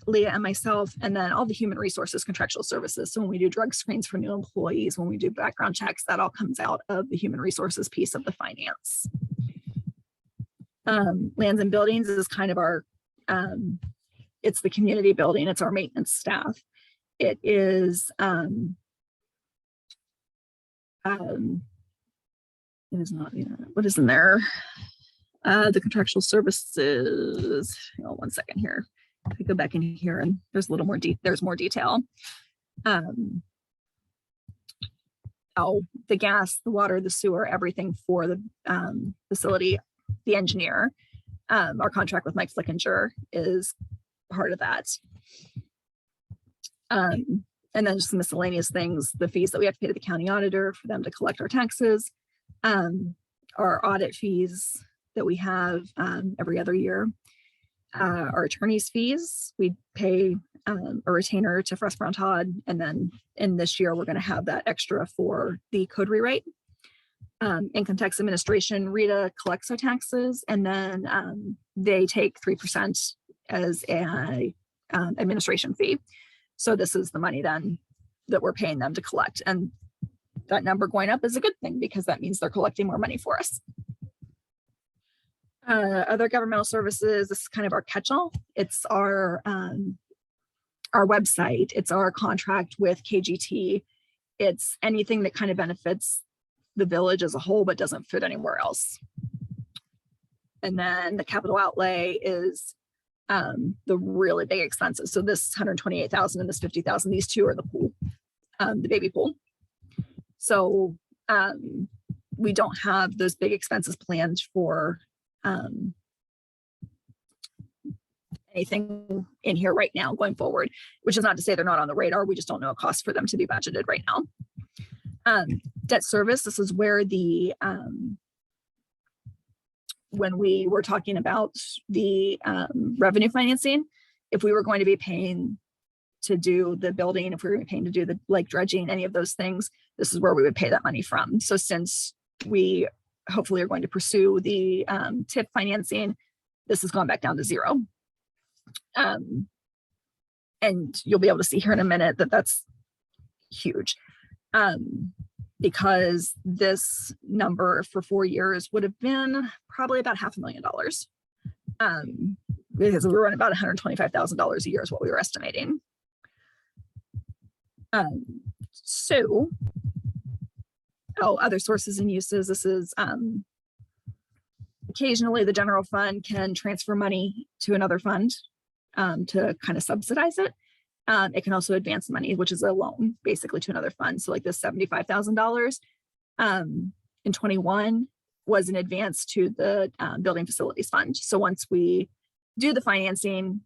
Leah and myself, and then all the human resources contractual services. So when we do drug screens for new employees, when we do background checks, that all comes out of the human resources piece of the finance. Lands and buildings is kind of our, it's the community building, it's our maintenance staff. It is, it is not, what is in there? The contractual services, oh, 1 second here. I go back in here and there's a little more there's more detail. Oh, the gas, the water, the sewer, everything for the facility, the engineer. Our contract with Mike Flickinger is part of that. And then just miscellaneous things, the fees that we have to pay to the county auditor for them to collect our taxes, our audit fees that we have every other year, our attorney's fees, we pay a retainer to Frost Brown Todd, and then in this year we're going to have that extra for the code rewrite. Income tax administration, Rita collects our taxes, and then they take 3% as a administration fee. So this is the money then that we're paying them to collect, and that number going up is a good thing because that means they're collecting more money for us. Other governmental services, this is kind of our catch-all. It's our website, it's our contract with KGT. It's anything that kind of benefits the village as a whole, but doesn't fit anywhere else. And then the capital outlay is the really big expenses. So this 128,000 and this 50,000, these two are the pool, the baby pool. So we don't have those big expenses planned for anything in here right now going forward, which is not to say they're not on the radar. We just don't know a cost for them to be budgeted right now. Debt service, this is where the when we were talking about the revenue financing, if we were going to be paying to do the building, if we were paying to do the lake dredging, any of those things, this is where we would pay that money from. So since we hopefully are going to pursue the TIF financing, this has gone back down to zero. And you'll be able to see here in a minute that that's huge. Because this number for 4 years would have been probably about $500,000. Because we were running about $125,000 a year is what we were estimating. So, other sources and uses. This is occasionally the general fund can transfer money to another fund to kind of subsidize it. It can also advance money, which is a loan basically to another fund. So like this $75,000 in 21 was an advance to the building facilities fund. So once we do the financing,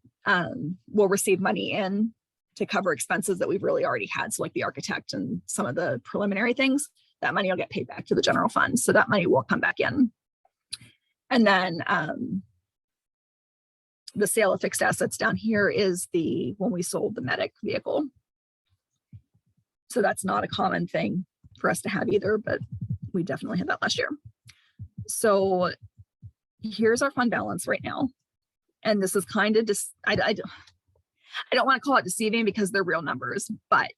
we'll receive money in to cover expenses that we've really already had. So like the architect and some of the preliminary things, that money will get paid back to the general fund. So that money will come back in. And then the sale of fixed assets down here is when we sold the medic vehicle. So that's not a common thing for us to have either, but we definitely had that last year. So here's our fund balance right now. And this is kind of just, I don't want to call it deceiving because they're real numbers, but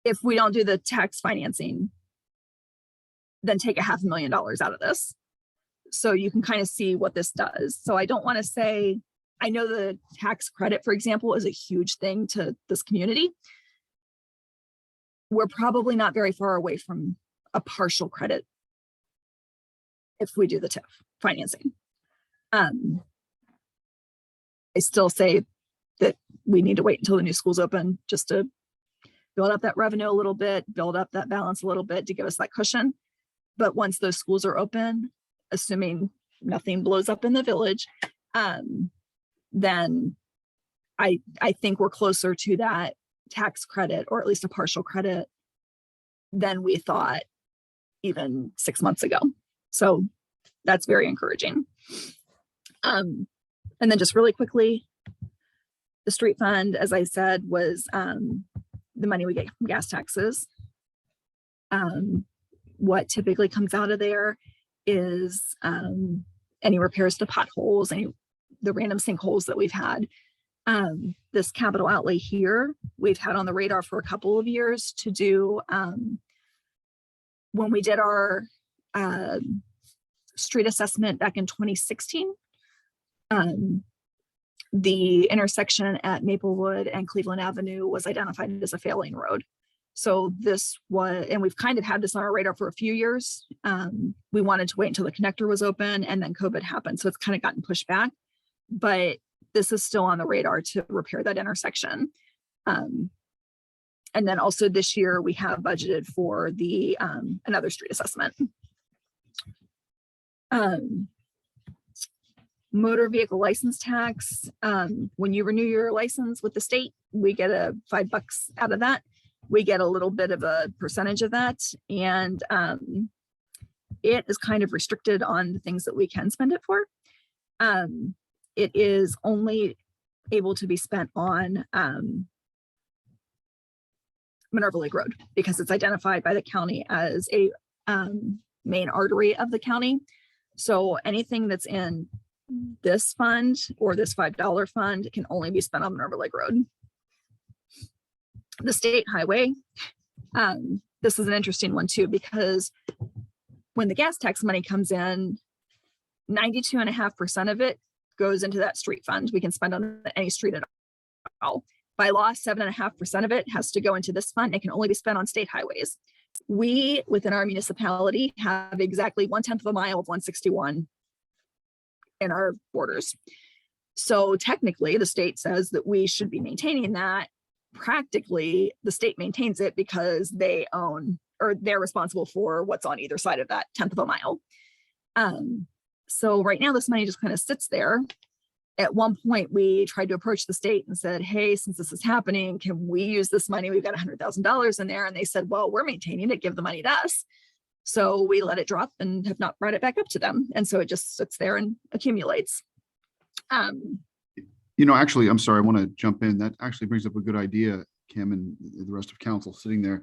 if we don't do the tax financing, then take $500,000 out of this. So you can kind of see what this does. So I don't want to say, I know the tax credit, for example, is a huge thing to this community. We're probably not very far away from a partial credit if we do the TIF financing. I still say that we need to wait until the new school's open just to build up that revenue a little bit, build up that balance a little bit to give us that cushion. But once those schools are open, assuming nothing blows up in the village, then I think we're closer to that tax credit, or at least a partial credit, than we thought even 6 months ago. So that's very encouraging. And then just really quickly, the street fund, as I said, was the money we get from gas taxes. What typically comes out of there is any repairs to potholes, the random sinkholes that we've had. This capital outlay here, we've had on the radar for a couple of years to do. When we did our street assessment back in 2016, the intersection at Maplewood and Cleveland Avenue was identified as a failing road. So this was, and we've kind of had this on our radar for a few years. We wanted to wait until the connector was open, and then COVID happened. So it's kind of gotten pushed back, but this is still on the radar to repair that intersection. And then also this year, we have budgeted for the another street assessment. Motor vehicle license tax. When you renew your license with the state, we get a $5 out of that. We get a little bit of a percentage of that. And it is kind of restricted on the things that we can spend it for. It is only able to be spent on Minerva Lake Road because it's identified by the county as a main artery of the county. So anything that's in this fund or this $5 fund can only be spent on Minerva Lake Road. The state highway, this is an interesting one too, because when the gas tax money comes in, 92.5% of it goes into that street fund. We can spend on any street at all. By law, 7.5% of it has to go into this fund. It can only be spent on state highways. We, within our municipality, have exactly 1/10 of a mile of 161 in our borders. So technically, the state says that we should be maintaining that. Practically, the state maintains it because they own, or they're responsible for what's on either side of that 1/10 of a mile. So right now, this money just kind of sits there. At one point, we tried to approach the state and said, hey, since this is happening, can we use this money? We've got $100,000 in there. And they said, well, we're maintaining it, give the money to us. So we let it drop and have not brought it back up to them. And so it just sits there and accumulates. Actually, I'm sorry, I want to jump in. That actually brings up a good idea, Kim, and the rest of council sitting there.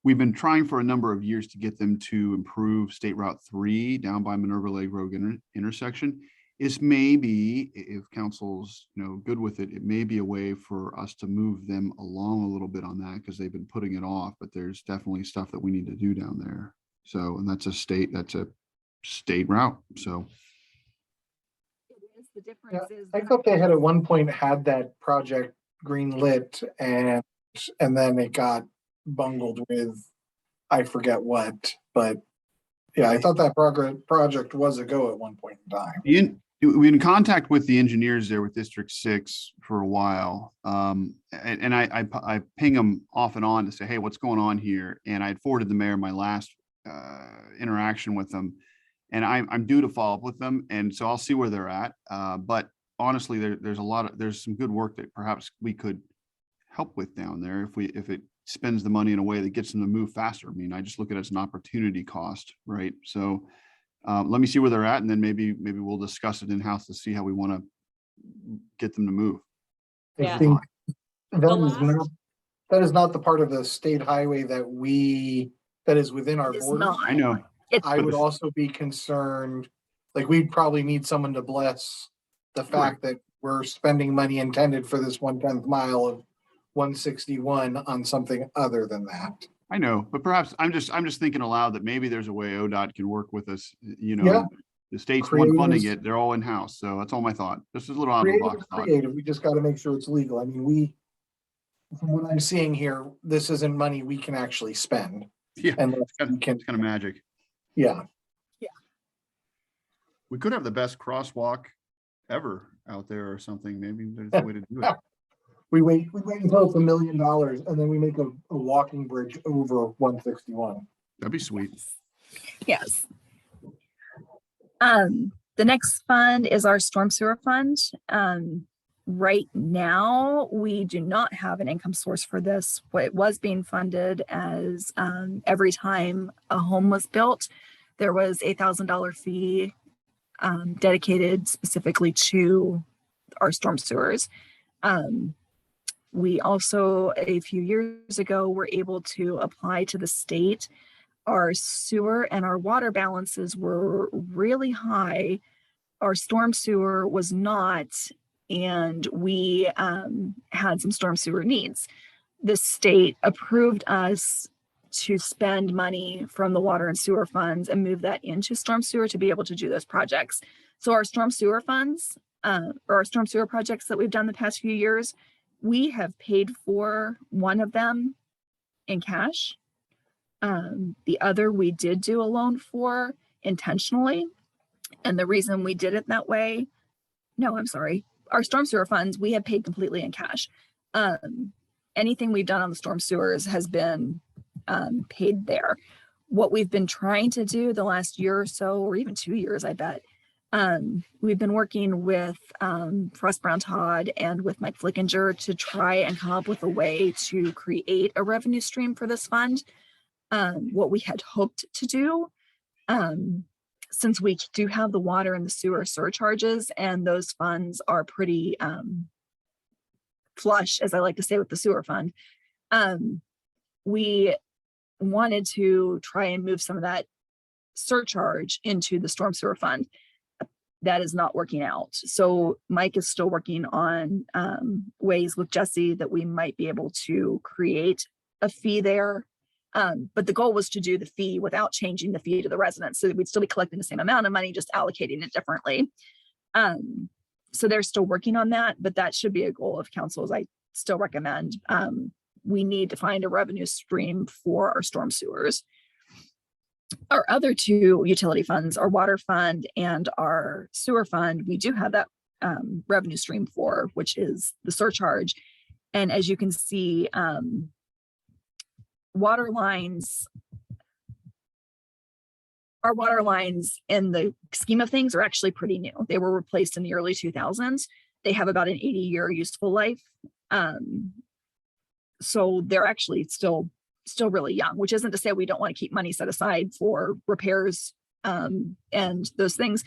We've been trying for a number of years to get them to improve State Route 3 down by Minerva Lake Road intersection. Is maybe, if council's good with it, it may be a way for us to move them along a little bit on that, because they've been putting it off, but there's definitely stuff that we need to do down there. So, and that's a state route. So The difference is I thought they had at one point had that project green lit and then it got bungled with, I forget what, but yeah, I thought that project was a go at one point in time. We're in contact with the engineers there with District 6 for a while. And I ping them off and on to say, hey, what's going on here? And I had forwarded the mayor my last interaction with them. And I'm due to follow up with them. And so I'll see where they're at. But honestly, there's some good work that perhaps we could help with down there if it spends the money in a way that gets them to move faster. I mean, I just look at it as an opportunity cost, right? So let me see where they're at, and then maybe we'll discuss it in-house to see how we want to get them to move. Yeah. I think that is not the part of the state highway that is within our It's borders. not. I know. I would also be concerned, like we'd probably need someone to bless the fact that we're spending money intended for this 1/10 mile of 161 on something other than that. I know, but perhaps I'm just thinking aloud that maybe there's a way ODOT can work with us. Yeah. The state's Creative one funding is- it, they're all in-house. So that's all my thought. This is a little out of the box thought. Creative, we just got to make sure it's legal. I mean, from what I'm seeing here, this isn't money we can actually spend. Yeah, Unless it's kind we can, of magic. yeah. We could have the best crosswalk ever out there or something. Maybe there's a way to do it. We wait until it's $1 million and then we make a walking bridge over 161. That'd be sweet. Yes. The next fund is our storm sewer fund. Right now, we do not have an income source for this. It was being funded as every time a home was built, there was a $1,000 fee dedicated specifically to our storm sewers. We also, a few years ago, were able to apply to the state. Our sewer and our water balances were really high. Our storm sewer was not, and we had some storm sewer needs. The state approved us to spend money from the water and sewer funds and move that into storm sewer to be able to do those projects. So our storm sewer funds, or our storm sewer projects that we've done the past few years, we have paid for one of them in cash. The other we did do a loan for intentionally. And the reason we did it that way, no, I'm sorry. Our storm sewer funds, we have paid completely in cash. anything we've done on the storm sewers has been paid there. What we've been trying to do the last year or so, or even 2 years, I bet, we've been working with Frost Brown Todd and with Mike Flickinger to try and come up with a way to create a revenue stream for this fund. What we had hoped to do, since we do have the water and the sewer surcharges, and those funds are pretty flush, as I like to say, with the sewer fund, we wanted to try and move some of that surcharge into the storm sewer fund. That is not working out. So Mike is still working on ways with Jesse that we might be able to create a fee there. But the goal was to do the fee without changing the fee to the residents, so that we'd still be collecting the same amount of money, just allocating it differently. So they're still working on that, but that should be a goal of council's. I still recommend we need to find a revenue stream for our storm sewers. Our other two utility funds, our water fund and our sewer fund, we do have that revenue stream for, which is the surcharge. And as you can see, water lines, our water lines in the scheme of things are actually pretty new. They were replaced in the early 2000s. They have about an 80-year useful life. So they're actually still really young, which isn't to say we don't want to keep money set aside for repairs and those things,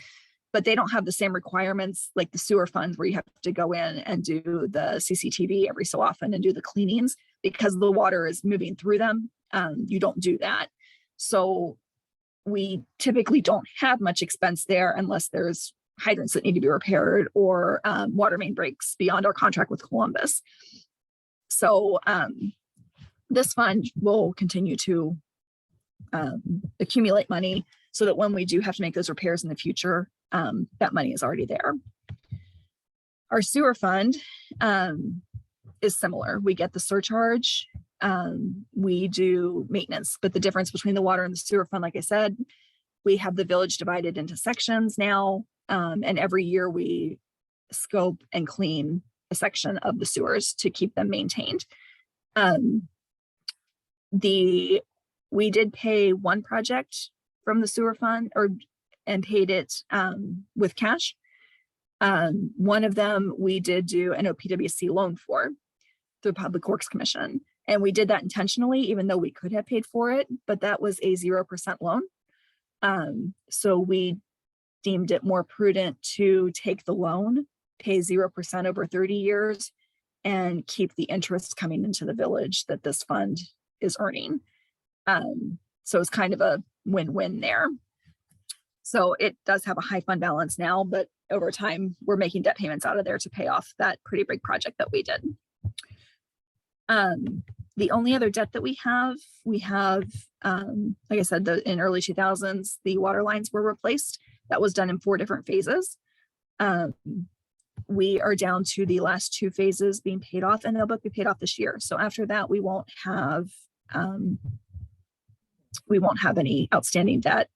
but they don't have the same requirements like the sewer funds, where you have to go in and do the CCTV every so often and do the cleanings, because the water is moving through them. You don't do that. So we typically don't have much expense there unless there's hydrants that need to be repaired or water main breaks beyond our contract with Columbus. So this fund will continue to accumulate money so that when we do have to make those repairs in the future, that money is already there. Our sewer fund is similar. We get the surcharge, we do maintenance, but the difference between the water and the sewer fund, like I said, we have the village divided into sections now, and every year we scope and clean a section of the sewers to keep them maintained. We did pay one project from the sewer fund and paid it with cash. One of them we did do an OPWC loan for through Public Works Commission. And we did that intentionally, even though we could have paid for it, but that was a 0% loan. So we deemed it more prudent to take the loan, pay 0% over 30 years, and keep the interest coming into the village that this fund is earning. So it's kind of a win-win there. So it does have a high fund balance now, but over time, we're making debt payments out of there to pay off that pretty big project that we did. The only other debt that we have, like I said, in early 2000s, the water lines were replaced. That was done in 4 different phases. We are down to the last 2 phases being paid off, and they'll both be paid off this year. So after that, we won't have any outstanding debt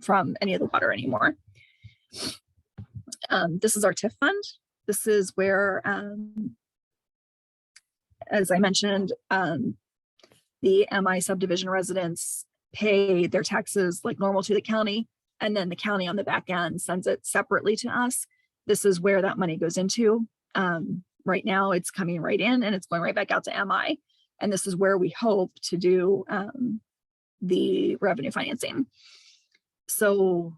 from any of the water anymore. This is our TIF fund. This is where, as I mentioned, the MI subdivision residents pay their taxes like normal to the county, and then the county on the back end sends it separately to us. This is where that money goes into. Right now it's coming right in and it's going right back out to MI. And this is where we hope to do the revenue financing. So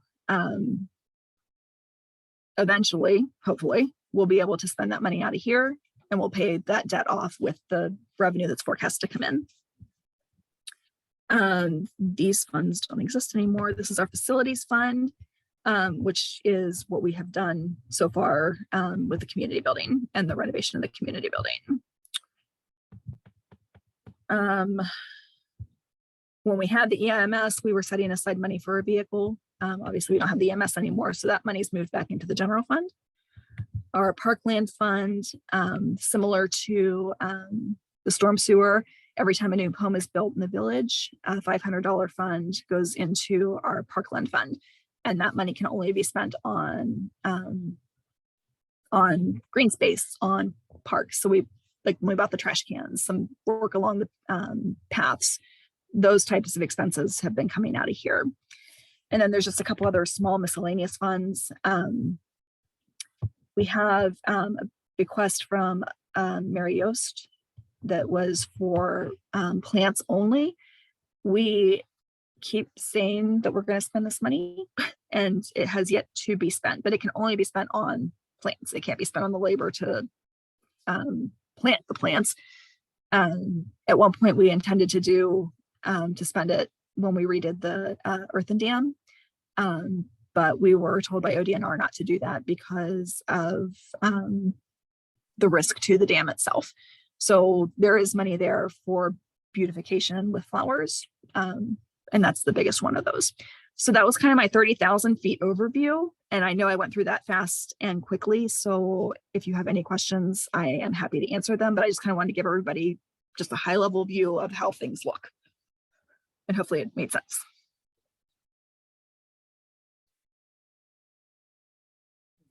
eventually, hopefully, we'll be able to spend that money out of here and we'll pay that debt off with the revenue that's forecast to come in. These funds don't exist anymore. This is our facilities fund, which is what we have done so far with the community building and the renovation of the community building. When we had the EMS, we were setting aside money for a vehicle. Obviously, we don't have the EMS anymore, so that money's moved back into the general fund. Our parkland fund, similar to the storm sewer, every time a new home is built in the village, a $500 fund goes into our parkland fund. And that money can only be spent on green space, on parks. So like when we bought the trash cans, some work along the paths, those types of expenses have been coming out of here. And then there's just a couple other small miscellaneous funds. We have a bequest from Mary Yost that was for plants only. We keep saying that we're going to spend this money and it has yet to be spent, but it can only be spent on plants. It can't be spent on the labor to plant the plants. At one point we intended to do to spend it when we redid the earthen dam. But we were told by ODNR not to do that because of the risk to the dam itself. So there is money there for beautification with flowers. And that's the biggest one of those. So that was kind of my 30,000 feet overview. And I know I went through that fast and quickly. So if you have any questions, I am happy to answer them, but I just kind of wanted to give everybody just a high level view of how things look. And hopefully it made sense.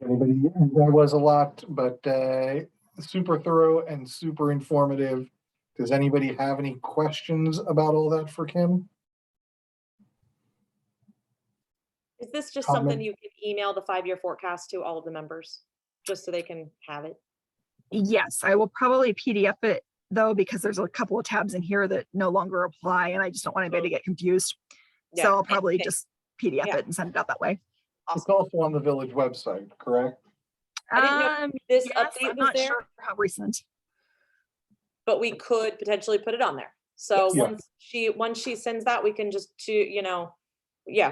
Anybody, that was a lot, but super thorough and super informative. Does anybody have any questions about all that for Kim? Is this just Comment. something you can email the 5-year forecast to all of the members, just so they can have it? Yes, I will probably PDF it though, because there's a couple of tabs in here that no longer apply and I just don't want anybody to get confused. Yeah, So I'll probably okay. just PDF Yeah. it and send it out that way. It's also on the village website, correct? I didn't know this Yes, update I'm was not there, sure how recent. but we could potentially put it on there. So Yes. Yeah. once she sends that, we can just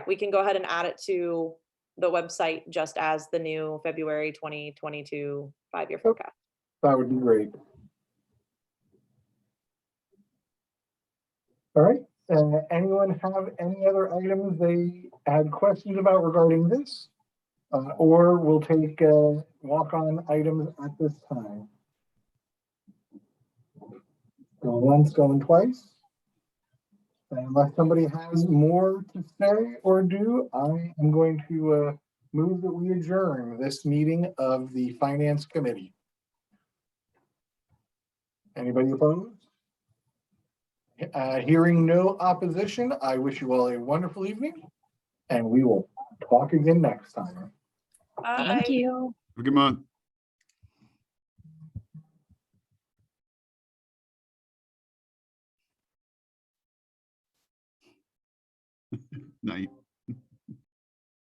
we can go ahead and add it to the website just as the new February 2022 5-year forecast. That would be great. All right. Anyone have any other items they had questions about regarding this? Or we'll take walk-on items at this time. Going once, going twice. Unless somebody has more to say or do, I am going to move that we adjourn this meeting of the Finance Committee. Anybody opposed? Hearing no opposition, I wish you all a wonderful evening, and we will talk again next time. Thank you. Have a good month. Night.